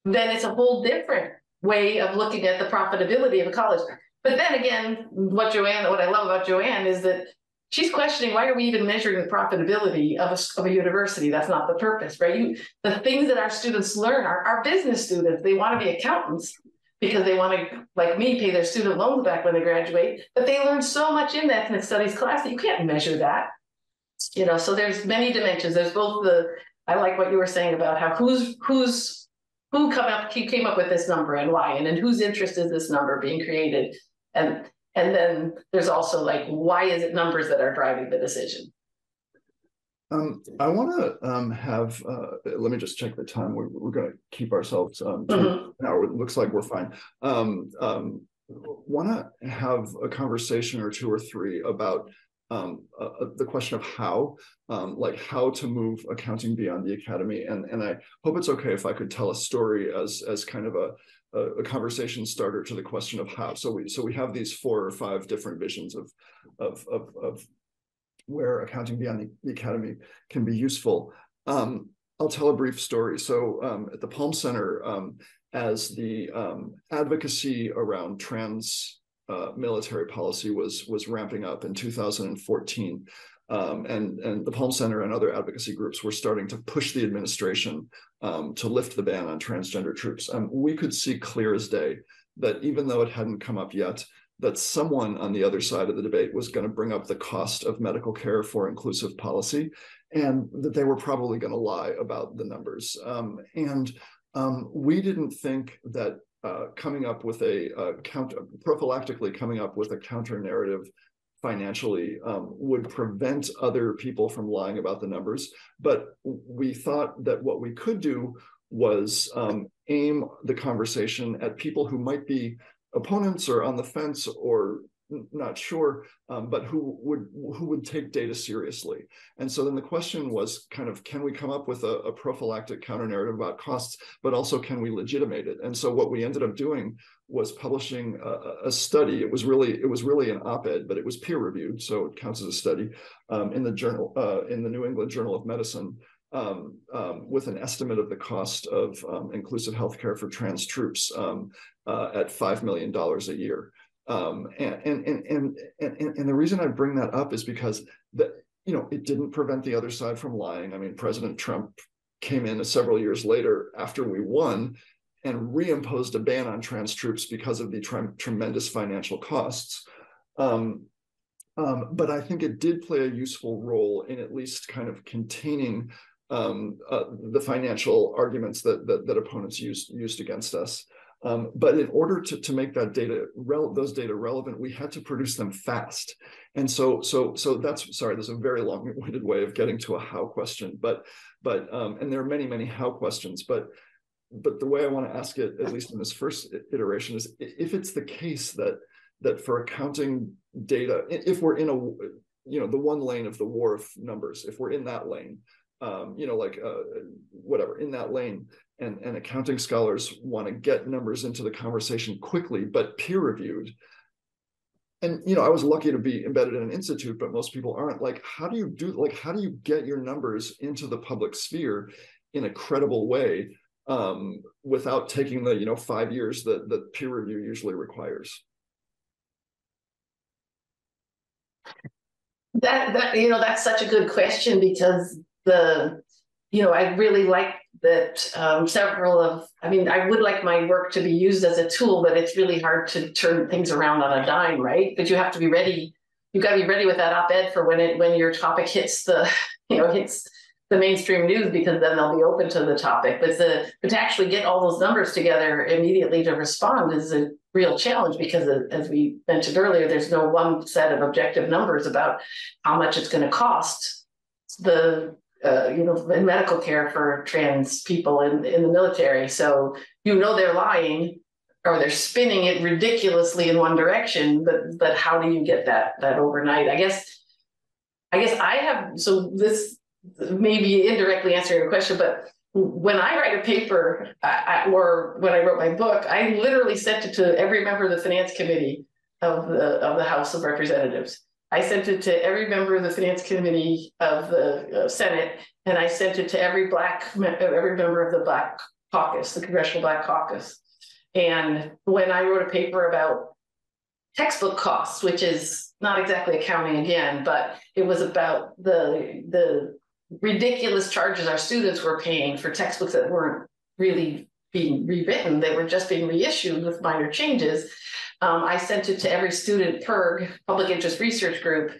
then it's a whole different way of looking at the profitability of a college. But then again, what I love about Joanne is that she's questioning, why are we even measuring the profitability of a university? That's not the purpose, right? The things that our students learn are business students. They want to be accountants because they want to, like me, pay their student loans back when they graduate. But they learn so much in the ethnic studies class that you can't measure that. So there's many dimensions. There's both I like what you were saying about how who came up with this number and why, and in whose interest is this number being created? And then there's also like, why is it numbers that are driving the decision? I want to have, let me just check the time. We're going to keep ourselves to an hour. It looks like we're fine. Want to have a conversation or 2 or 3 about the question of how, like how to move accounting beyond the academy. And I hope it's okay if I could tell a story as kind of a conversation starter to the question of how. So we have these 4 or 5 different visions of where accounting beyond the academy can be useful. I'll tell a brief story. So at the Palm Center, as the advocacy around trans military policy was ramping up in 2014, and the Palm Center and other advocacy groups were starting to push the administration to lift the ban on transgender troops. We could see clear as day that even though it hadn't come up yet, that someone on the other side of the debate was going to bring up the cost of medical care for inclusive policy, and that they were probably going to lie about the numbers. We didn't think that coming up with prophylactically coming up with a counter narrative financially would prevent other people from lying about the numbers. But we thought that what we could do was aim the conversation at people who might be opponents or on the fence or not sure, but who would take data seriously. And so then the question was kind of, can we come up with a prophylactic counter narrative about costs, but also can we legitimate it? And so what we ended up doing was publishing a study. It was really an op-ed, but it was peer reviewed, so it counts as a study in the New England Journal of Medicine, with an estimate of the cost of inclusive healthcare for trans troops at $5 million a year. And the reason I bring that up is because it didn't prevent the other side from lying. I mean, President Trump came in several years later after we won and reimposed a ban on trans troops because of the tremendous financial costs. But I think it did play a useful role in at least kind of containing the financial arguments that opponents used against us. But in order to make that those data relevant, we had to produce them fast. And so there's a very long-winded way of getting to a how question, but and there are many how questions, but the way I want to ask it, at least in this first iteration, is if it's the case that for accounting data, if we're in the one lane of the war of numbers, if we're in that lane, in that lane, and accounting scholars want to get numbers into the conversation quickly, but peer-reviewed. And I was lucky to be embedded in an institute, but most people aren't. How do you get your numbers into the public sphere in a credible way without taking the 5 years that peer review usually requires? That's such a good question, because I really like that I would like my work to be used as a tool, but it's really hard to turn things around on a dime, right? But you have to be ready. You've got to be ready with that op-ed for when your topic hits the mainstream news, because then they'll be open to the topic. But to actually get all those numbers together immediately to respond is a real challenge, because as we mentioned earlier, there's no one set of objective numbers about how much it's going to cost in medical care for trans people in the military. So they're lying, or they're spinning it ridiculously in one direction, but how do you get that overnight? I guess I have, so this may be indirectly answering your question, but when I write a paper or when I wrote my book, I literally sent it to every member of the Finance Committee of the House of Representatives. I sent it to every member of the Finance Committee of the Senate, and I sent it to every member of the Black Caucus, the Congressional Black Caucus. And when I wrote a paper about textbook costs, which is not exactly accounting again, but it was about the ridiculous charges our students were paying for textbooks that weren't really being rewritten, they were just being reissued with minor changes. I sent it to every student PIRG, public interest research group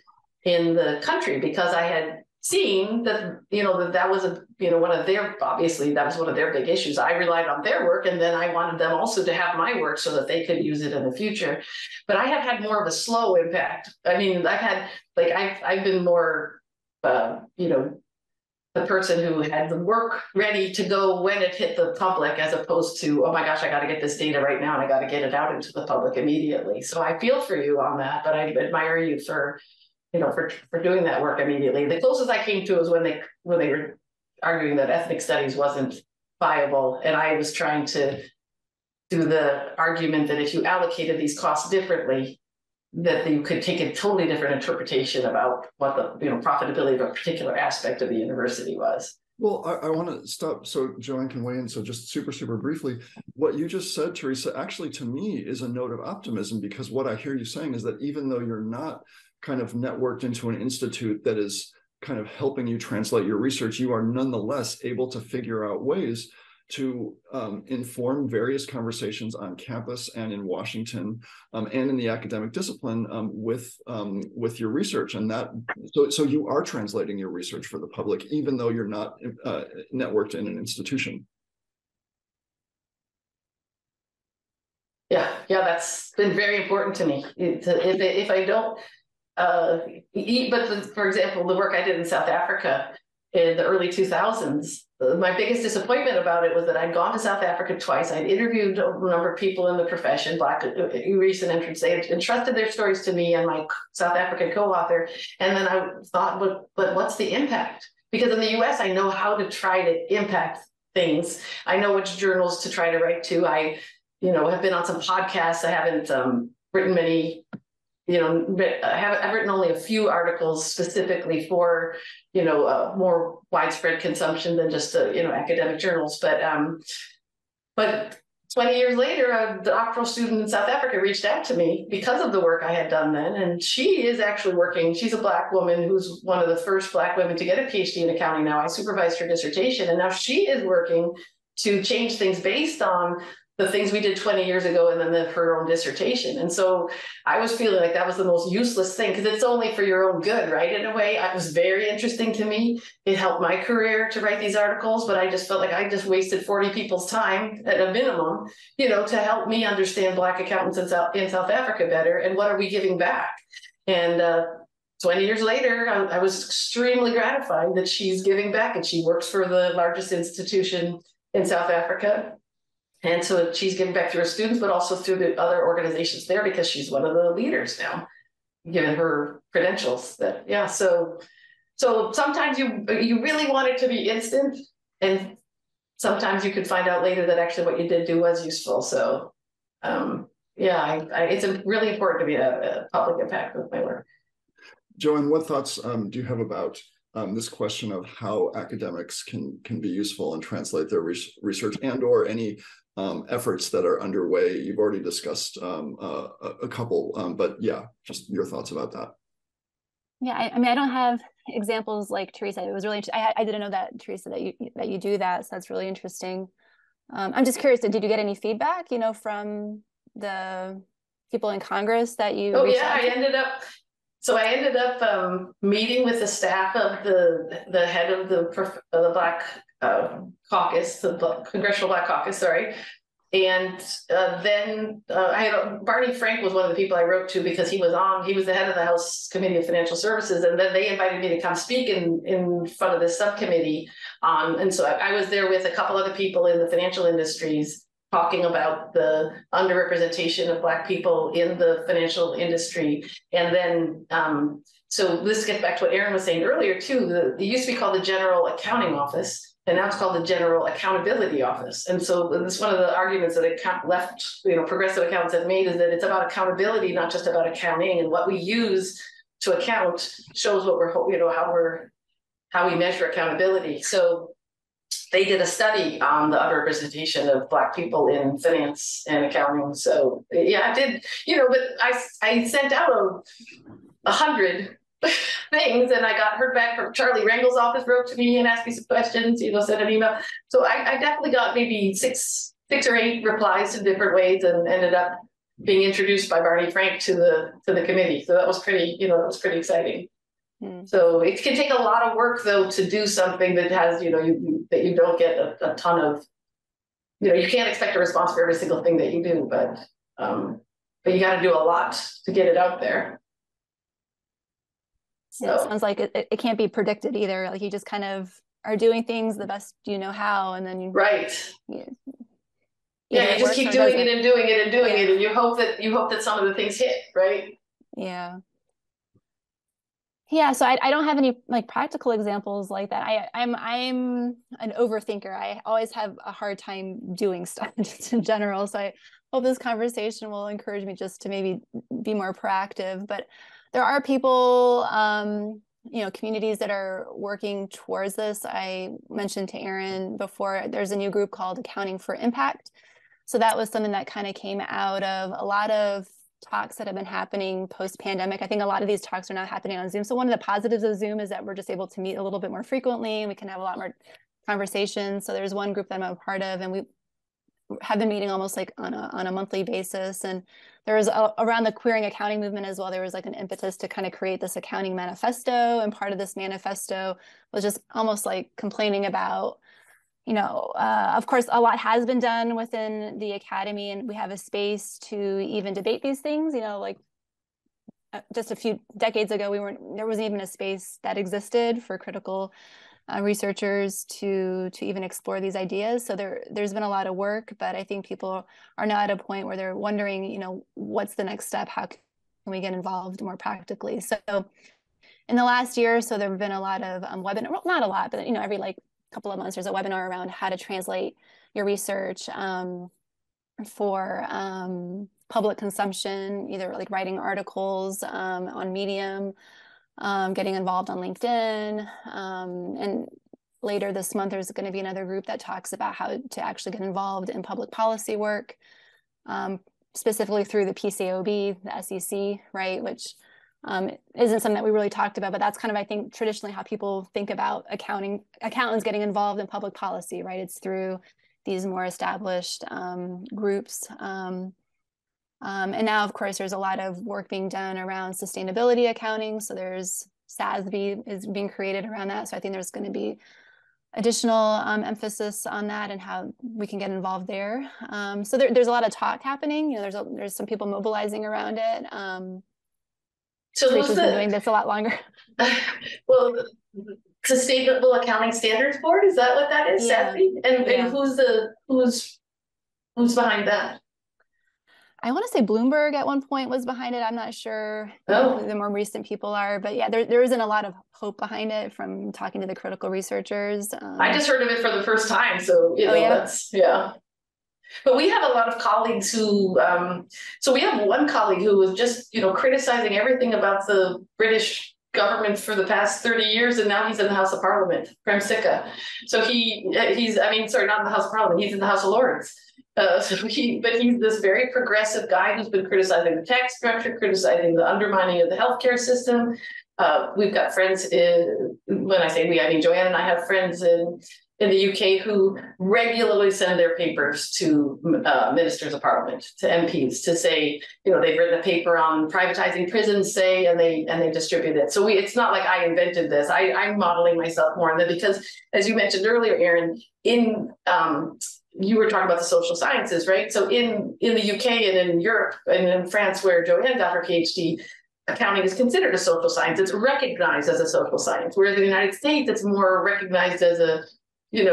in the country, because I had seen that that was one of their, obviously that was one of their big issues. I relied on their work, and then I wanted them also to have my work so that they could use it in the future. But I have had more of a slow impact. I mean, I've been more the person who had the work ready to go when it hit the public, as opposed to, oh my gosh, I got to get this data right now and I got to get it out into the public immediately. So I feel for you on that, but I admire you for doing that work immediately. The closest I came to was when they were arguing that ethnic studies wasn't viable, and I was trying to do the argument that if you allocated these costs differently, that you could take a totally different interpretation about what the profitability of a particular aspect of the university was. Well, I want to stop so Joanne can weigh in. So just super briefly, what you just said, Teresa, actually to me is a note of optimism, because what I hear you saying is that even though you're not kind of networked into an institute that is kind of helping you translate your research, you are nonetheless able to figure out ways to inform various conversations on campus and in Washington and in the academic discipline with your research. And that, so you are translating your research for the public, even though you're not networked in an institution. Yeah, that's been very important to me. If I don't, for example, the work I did in South Africa in the early 2000s, my biggest disappointment about it was that I'd gone to South Africa twice. I'd interviewed a number of people in the profession, Black recent entrants. They had entrusted their stories to me and my South African co-author. And then I thought, but what's the impact? Because in the US, I know how to try to impact things. I know which journals to try to write to. I have been on some podcasts. I haven't written many, I've written only a few articles specifically for, more widespread consumption than just, academic journals. But 20 years later, a doctoral student in South Africa reached out to me because of the work I had done then. And she is actually working. She's a Black woman who's one of the first Black women to get a PhD in accounting now. I supervised her dissertation, and now she is working to change things based on the things we did 20 years ago and then her own dissertation. And so I was feeling like that was the most useless thing, because it's only for your own good, right? In a way, it was very interesting to me. It helped my career to write these articles, but I just felt like I just wasted 40 people's time at a minimum, to help me understand Black accountants in South Africa better. And what are we giving back? And 20 years later, I was extremely gratified that she's giving back, and she works for the largest institution in South Africa. And so she's giving back to her students, but also through the other organizations there, because she's one of the leaders now, given her credentials. So sometimes you really want it to be instant, and sometimes you could find out later that actually what you did do was useful. So it's really important to be a public impact with my work. Joanne, what thoughts do you have about this question of how academics can be useful and translate their research, and or any efforts that are underway? You've already discussed a couple, but yeah, just your thoughts about that. Yeah, I mean, I don't have examples like Teresa. It was really interesting. I didn't know that, Teresa, that you do that. So that's really interesting. I'm just curious, did you get any feedback, from the people in Congress that you? Oh yeah, I ended up meeting with the staff of the head of the Black caucus, the Congressional Black Caucus, sorry. And then I had Barney Frank was one of the people I wrote to, because he was the head of the House Committee of Financial Services. And then they invited me to come speak in front of this subcommittee and so I was there with a couple other people in the financial industries, talking about the underrepresentation of Black people in the financial industry. And then, so this gets back to what Aaron was saying earlier too. It used to be called the General Accounting Office, and now it's called the General Accountability Office. And so this one of the arguments that progressive accountants have made is that it's about accountability, not just about accounting. And what we use to account shows what how we measure accountability. So they did a study on the underrepresentation of Black people in finance and accounting. So yeah, I did, but I sent out 100 things, and I got heard back from Charlie Rangel's office, wrote to me and asked me some questions, sent an email. So I definitely got maybe six or eight replies in different ways, and ended up being introduced by Barney Frank to the committee. So that was pretty, pretty exciting. So it can take a lot of work, though, to do something that has, that you don't get a ton of, you can't expect a response for every single thing that you do, but you got to do a lot to get it out there. So it sounds like it can't be predicted either. Like you just kind of are doing things the best you know how, and then you you just keep doing it and doing it and doing it, and you hope that some of the things hit, right? Yeah, so I don't have any like practical examples like that. I'm an overthinker. I always have a hard time doing stuff just in general. So I hope this conversation will encourage me just to maybe be more proactive. But there are people, communities that are working towards this. I mentioned to Aaron before, there's a new group called Accounting for Impact. So that was something that kind of came out of a lot of talks that have been happening post-pandemic. I think a lot of these talks are now happening on Zoom. So one of the positives of Zoom is that we're just able to meet a little bit more frequently, and we can have a lot more conversations. So there's one group that I'm a part of, and we have been meeting almost like on a monthly basis. And there was around the queering accounting movement as well, there was like an impetus to kind of create this accounting manifesto. And part of this manifesto was just almost like complaining about, of course, a lot has been done within the academy, and we have a space to even debate these things. Like just a few decades ago, there wasn't even a space that existed for critical researchers to even explore these ideas. So there's been a lot of work, but I think people are now at a point where they're wondering, what's the next step? How can we get involved more practically? So in the last year, so there have been a lot of webinar, well, not a lot, but every like couple of months, there's a webinar around how to translate your research for public consumption, either like writing articles on Medium, getting involved on LinkedIn. And later this month, there's going to be another group that talks about how to actually get involved in public policy work, specifically through the PCAOB, the SEC, right? Which isn't something that we really talked about, but that's kind of, I think, traditionally how people think about accountants getting involved in public policy, right? It's through these more established groups. And now, of course, there's a lot of work being done around sustainability accounting. So there's SASB is being created around that. So I think there's going to be additional emphasis on that and how we can get involved there. So there's a lot of talk happening. There's some people mobilizing around it. So Teresa's been doing this a lot longer. Well, Sustainable Accounting Standards Board, is that what that is? Yeah. SASB? And who's behind that? I want to say Bloomberg at one point was behind it. I'm not sure who the more recent people are, but yeah, there isn't a lot of hope behind it from talking to the critical researchers. I just heard of it for the first time, so that's But we have a lot of colleagues who, so we have one colleague who was just, criticizing everything about the British government for the past 30 years, and now he's in the House of Parliament, Prem Sikka. So he's not in the House of Parliament, he's in the House of Lords. But he's this very progressive guy who's been criticizing the tax structure, criticizing the undermining of the healthcare system. We've got friends when I say we, I mean Joanne and I have friends in the UK who regularly send their papers to ministers of parliament, to MPs, to say, they've written a paper on privatizing prisons, say, and they distribute it. So it's not like I invented this. I'm modeling myself more on that because, as you mentioned earlier, Erin, you were talking about the social sciences, right? So in the UK and in Europe and in France, where Joanne got her PhD, accounting is considered a social science. It's recognized as a social science. Whereas in the United States, it's more recognized as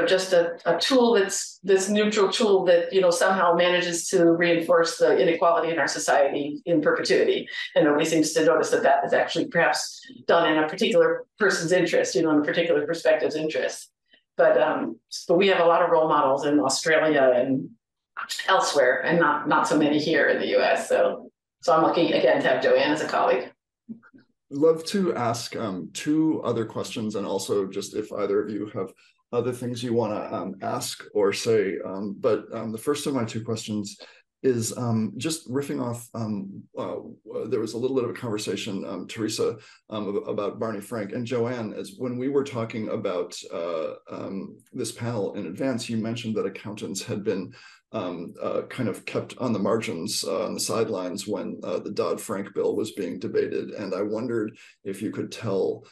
just a tool that's this neutral tool that, somehow manages to reinforce the inequality in our society in perpetuity. And nobody seems to notice that is actually perhaps done in a particular person's interest, in a particular perspective's interest. But we have a lot of role models in Australia and elsewhere, and not so many here in the US. So I'm lucky again to have Joanne as a colleague. Love to ask two other questions, and also just if either of you have other things you want to ask or say. But the first of my two questions is just riffing off, there was a little bit of a conversation, Teresa, about Barney Frank and Joanne, as when we were talking about this panel in advance, you mentioned that accountants had been kind of kept on the margins, on the sidelines when the Dodd-Frank bill was being debated. And I wondered if you could tell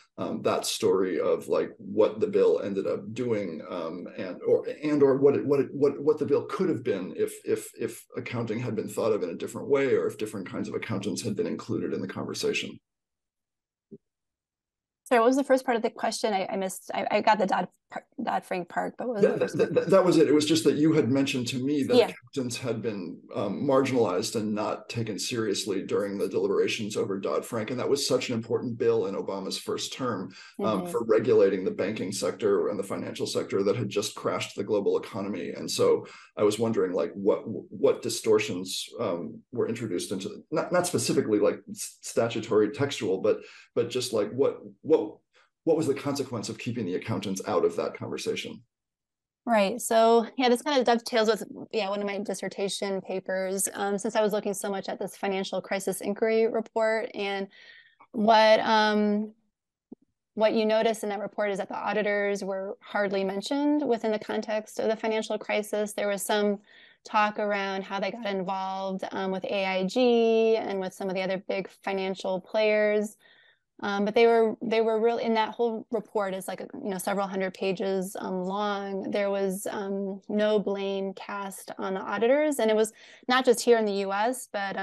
that story of like what the bill ended up doing, or what the bill could have been if accounting had been thought of in a different way, or if different kinds of accountants had been included in the conversation. Sorry, what was the first part of the question? I missed. I got the Dodd-Frank part, but what was the first part? That was it. It was just that you had mentioned to me that accountants had been marginalized and not taken seriously during the deliberations over Dodd-Frank, and that was such an important bill in Obama's first term for regulating the banking sector and the financial sector that had just crashed the global economy. And so I was wondering, like, what distortions were introduced into, not specifically like statutory textual, but just like what was the consequence of keeping the accountants out of that conversation? Right. So this kind of dovetails with one of my dissertation papers, since I was looking so much at this financial crisis inquiry report, and what what you notice in that report is that the auditors were hardly mentioned within the context of the financial crisis. There was some talk around how they got involved with AIG and with some of the other big financial players. But they were really, in that whole report is like, several hundred pages long. There was no blame cast on the auditors. And it was not just here in the US, but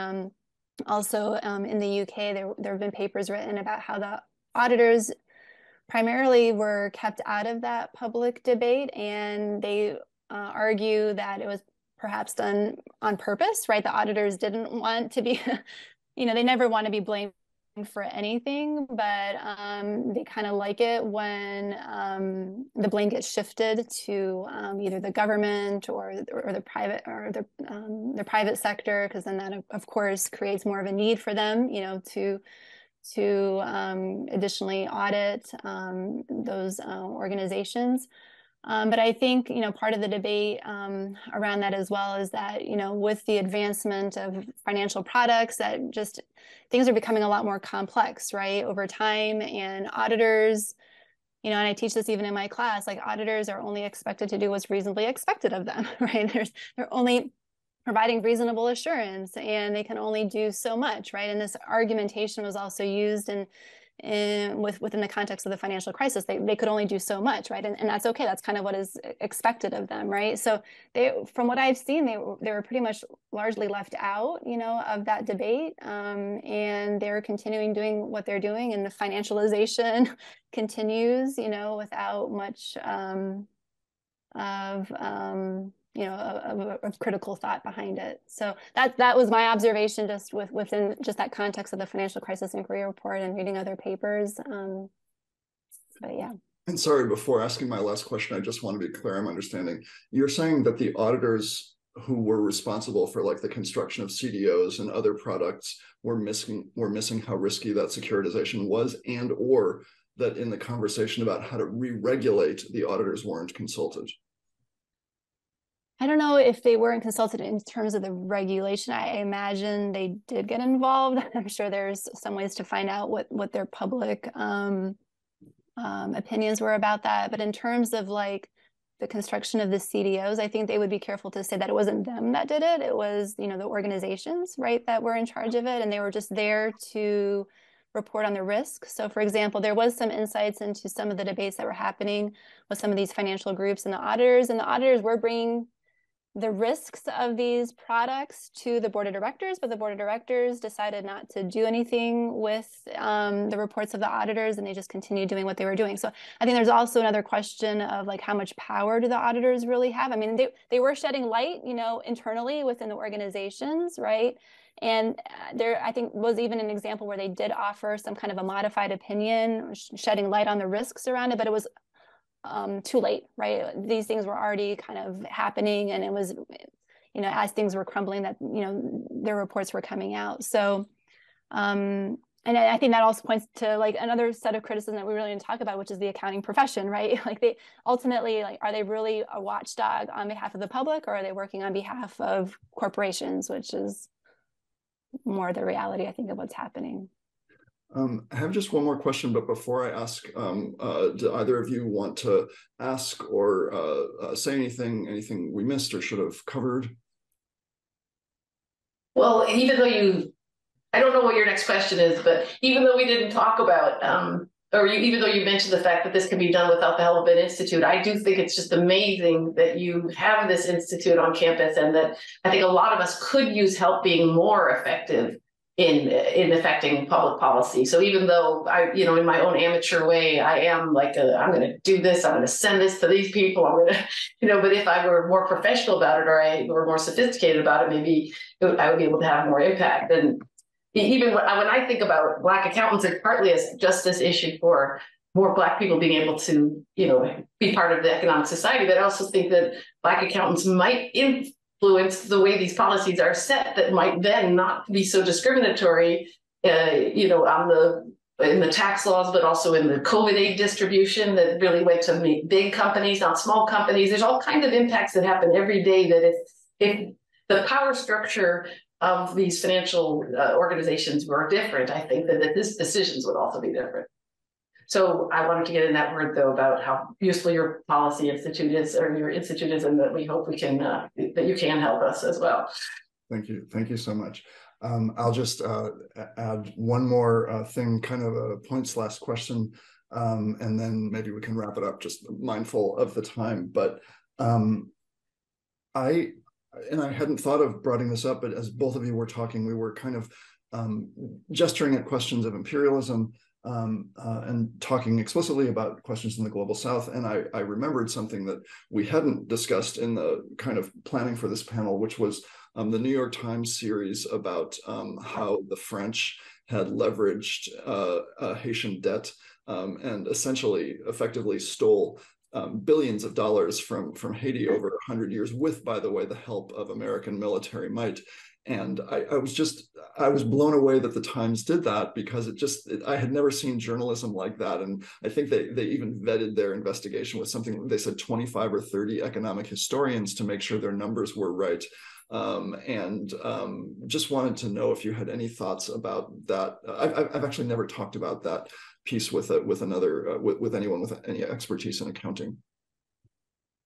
also in the UK, there have been papers written about how the auditors primarily were kept out of that public debate. And they argue that it was perhaps done on purpose, right? The auditors didn't want to be, they never want to be blamed for anything, but they kind of like it when the blame gets shifted to either the government or the private the private sector, because then that of course creates more of a need for them, to additionally audit those organizations. But I think, part of the debate around that as well is that, with the advancement of financial products, that just things are becoming a lot more complex, right, over time. And auditors, and I teach this even in my class, like auditors are only expected to do what's reasonably expected of them, right? They're only providing reasonable assurance, and they can only do so much, right? And this argumentation was also used within the context of the financial crisis. They could only do so much, right? And that's okay. That's kind of what is expected of them, right? So from what I've seen, they were pretty much largely left out, of that debate, and they're continuing doing what they're doing, and the financialization continues, without much of critical thought behind it. So that was my observation, just within just that context of the financial crisis inquiry report and reading other papers. But yeah. And sorry, before asking my last question, I just want to be clear I'm understanding. You're saying that the auditors who were responsible for like the construction of CDOs and other products were missing how risky that securitization was, and or that in the conversation about how to re-regulate, the auditors weren't consulted. I don't know if they weren't consulted in terms of the regulation. I imagine they did get involved. I'm sure there's some ways to find out what their public opinions were about that. But in terms of like the construction of the CDOs, I think they would be careful to say that it wasn't them that did it. It was, the organizations, right, that were in charge of it. And they were just there to report on the risk. So for example, there was some insights into some of the debates that were happening with some of these financial groups and the auditors were bringing the risks of these products to the board of directors, but the board of directors decided not to do anything with the reports of the auditors, and they just continued doing what they were doing. So I think there's also another question of like, how much power do the auditors really have? I mean, they were shedding light, internally within the organizations, right? And there, I think, was even an example where they did offer some kind of a modified opinion, shedding light on the risks around it, but it was too late, right? These things were already kind of happening, and it was, as things were crumbling, that, their reports were coming out. So, and I think that also points to like another set of criticism that we really didn't talk about, which is the accounting profession, right? Like they ultimately, like, are they really a watchdog on behalf of the public, or are they working on behalf of corporations, which is more the reality, I think, of what's happening. I have just one more question, but before I ask, do either of you want to ask or say anything we missed or should have covered? Well, I don't know what your next question is, but even though we didn't talk about, even though you mentioned the fact that this can be done without the help of an institute, I do think it's just amazing that you have this institute on campus, and that I think a lot of us could use help being more effective in affecting public policy. So even though I, in my own amateur way, I am like, I'm going to do this, I'm going to send this to these people, I'm going to, but if I were more professional about it, or I were more sophisticated about it, maybe I would be able to have more impact. And even when I think about Black accountants, it's partly as just this issue for more Black people being able to, be part of the economic society. But I also think that Black accountants might influence the way these policies are set, that might then not be so discriminatory, in the tax laws, but also in the COVID aid distribution that really went to big companies, not small companies. There's all kinds of impacts that happen every day that if the power structure of these financial organizations were different, I think that these decisions would also be different. So I wanted to get in that word though about how useful your policy institute is, or your institute is, and that we hope we can that you can help us as well. Thank you so much. I'll just add one more thing, kind of a point/question, and then maybe we can wrap it up, just mindful of the time. But I hadn't thought of bringing this up, but as both of you were talking, we were kind of gesturing at questions of imperialism and talking explicitly about questions in the global South. And I remembered something that we hadn't discussed in the kind of planning for this panel, which was the New York Times series about how the French had leveraged Haitian debt and essentially effectively stole billions of dollars from Haiti over 100 years with, by the way, the help of American military might. And I was blown away that the Times did that, because I had never seen journalism like that. And I think they even vetted their investigation with something, they said 25 or 30 economic historians to make sure their numbers were right. Just wanted to know if you had any thoughts about that. I've actually never talked about that piece with anyone with any expertise in accounting.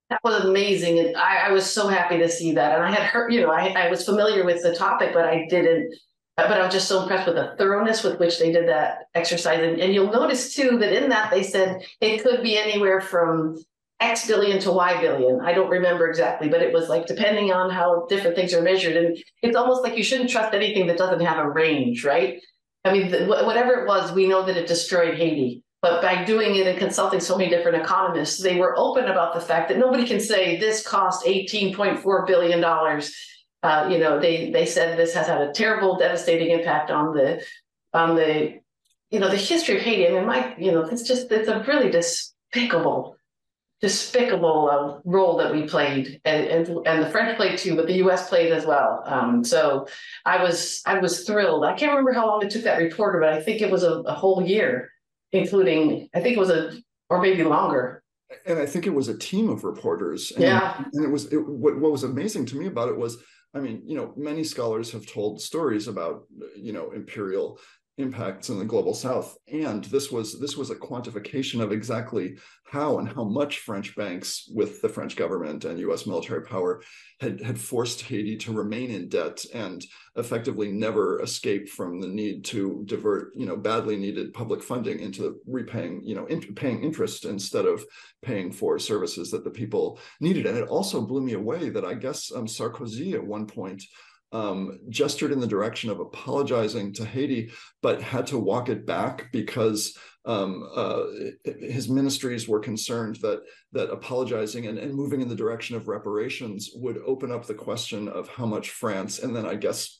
That was amazing. And I was so happy to see that. And I had heard, I was familiar with the topic, but I was just so impressed with the thoroughness with which they did that exercise. And you'll notice too, that in that they said it could be anywhere from X billion to Y billion. I don't remember exactly, but it was like, depending on how different things are measured. And it's almost like you shouldn't trust anything that doesn't have a range, right? I mean, whatever it was, we know that it destroyed Haiti. But by doing it and consulting so many different economists, they were open about the fact that nobody can say this cost $18.4 billion. They said this has had a terrible, devastating impact on the history of Haiti. I mean, it's a really despicable role that we played, and the French played too, but the U.S. played as well. So I was thrilled. I can't remember how long it took that reporter, but I think it was a whole year. Including, I think it was or maybe longer. And I think it was a team of reporters. And, yeah. And what was amazing to me about it was, I mean, many scholars have told stories about, imperial impacts in the global South. And this was a quantification of exactly how and how much French banks with the French government and US military power had forced Haiti to remain in debt and effectively never escape from the need to divert, badly needed public funding into repaying, paying interest instead of paying for services that the people needed. And it also blew me away that I guess Sarkozy at one point gestured in the direction of apologizing to Haiti, but had to walk it back because his ministries were concerned that apologizing and moving in the direction of reparations would open up the question of how much France, and then I guess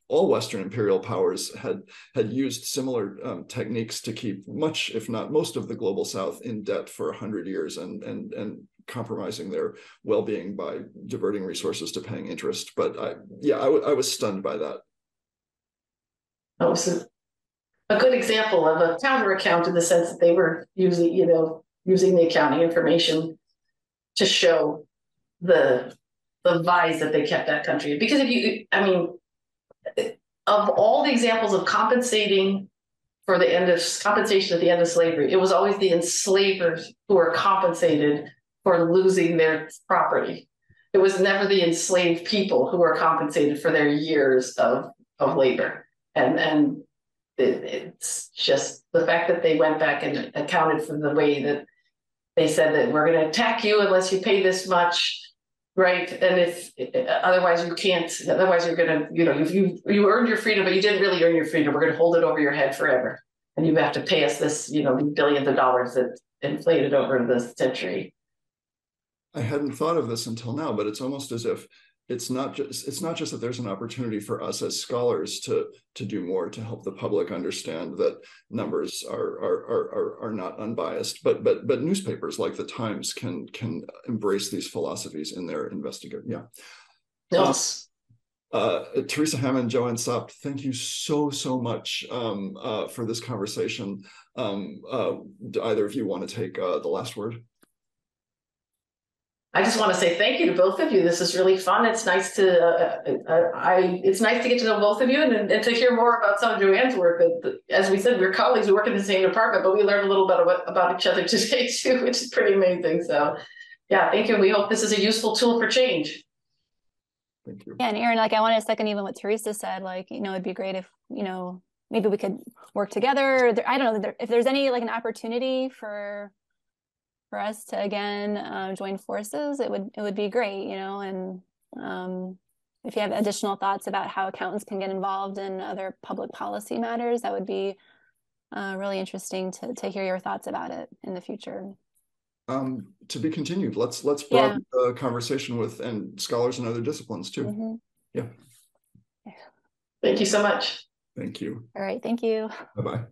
all Western imperial powers, had used similar techniques to keep much, if not most, of the global South in debt for 100 years and compromising their well-being by diverting resources to paying interest. But I was stunned by that. That was a good example of a counter account, in the sense that they were using the accounting information to show the lies that they kept that country. Because of all the examples of compensation at the end of slavery, it was always the enslavers who were compensated for losing their property. It was never the enslaved people who were compensated for their years of labor. And it's just the fact that they went back and accounted for the way that they said that we're going to attack you unless you pay this much, right? And if otherwise you can't, otherwise you're going to, if you earned your freedom, but you didn't really earn your freedom, we're going to hold it over your head forever. And you have to pay us this, billions of dollars that inflated over the century. I hadn't thought of this until now, but it's almost as if it's not just that there's an opportunity for us as scholars to do more to help the public understand that numbers are not unbiased, but newspapers like the Times can embrace these philosophies in their investigation. Yeah. Yes. Teresa Hammond, Joanne Sopt, thank you so much for this conversation. Do either of you want to take the last word? I just want to say thank you to both of you. This is really fun. It's nice to it's nice to get to know both of you and to hear more about some of Joanne's work. As we said, we're colleagues. We work in the same department, but we learned a little bit about each other today too, which is pretty amazing. So, yeah, thank you. We hope this is a useful tool for change. Thank you. Yeah, and Erin, like I want to second even what Teresa said. Like, it'd be great if maybe we could work together. I don't know if there's any like an opportunity for us to again join forces. It would be great, and if you have additional thoughts about how accountants can get involved in other public policy matters, that would be really interesting to hear your thoughts about it in the future. To be continued. Let's broaden the conversation with scholars in other disciplines too. Mm-hmm. Yeah. Thank you so much. Thank you. All right. Thank you. Bye-bye.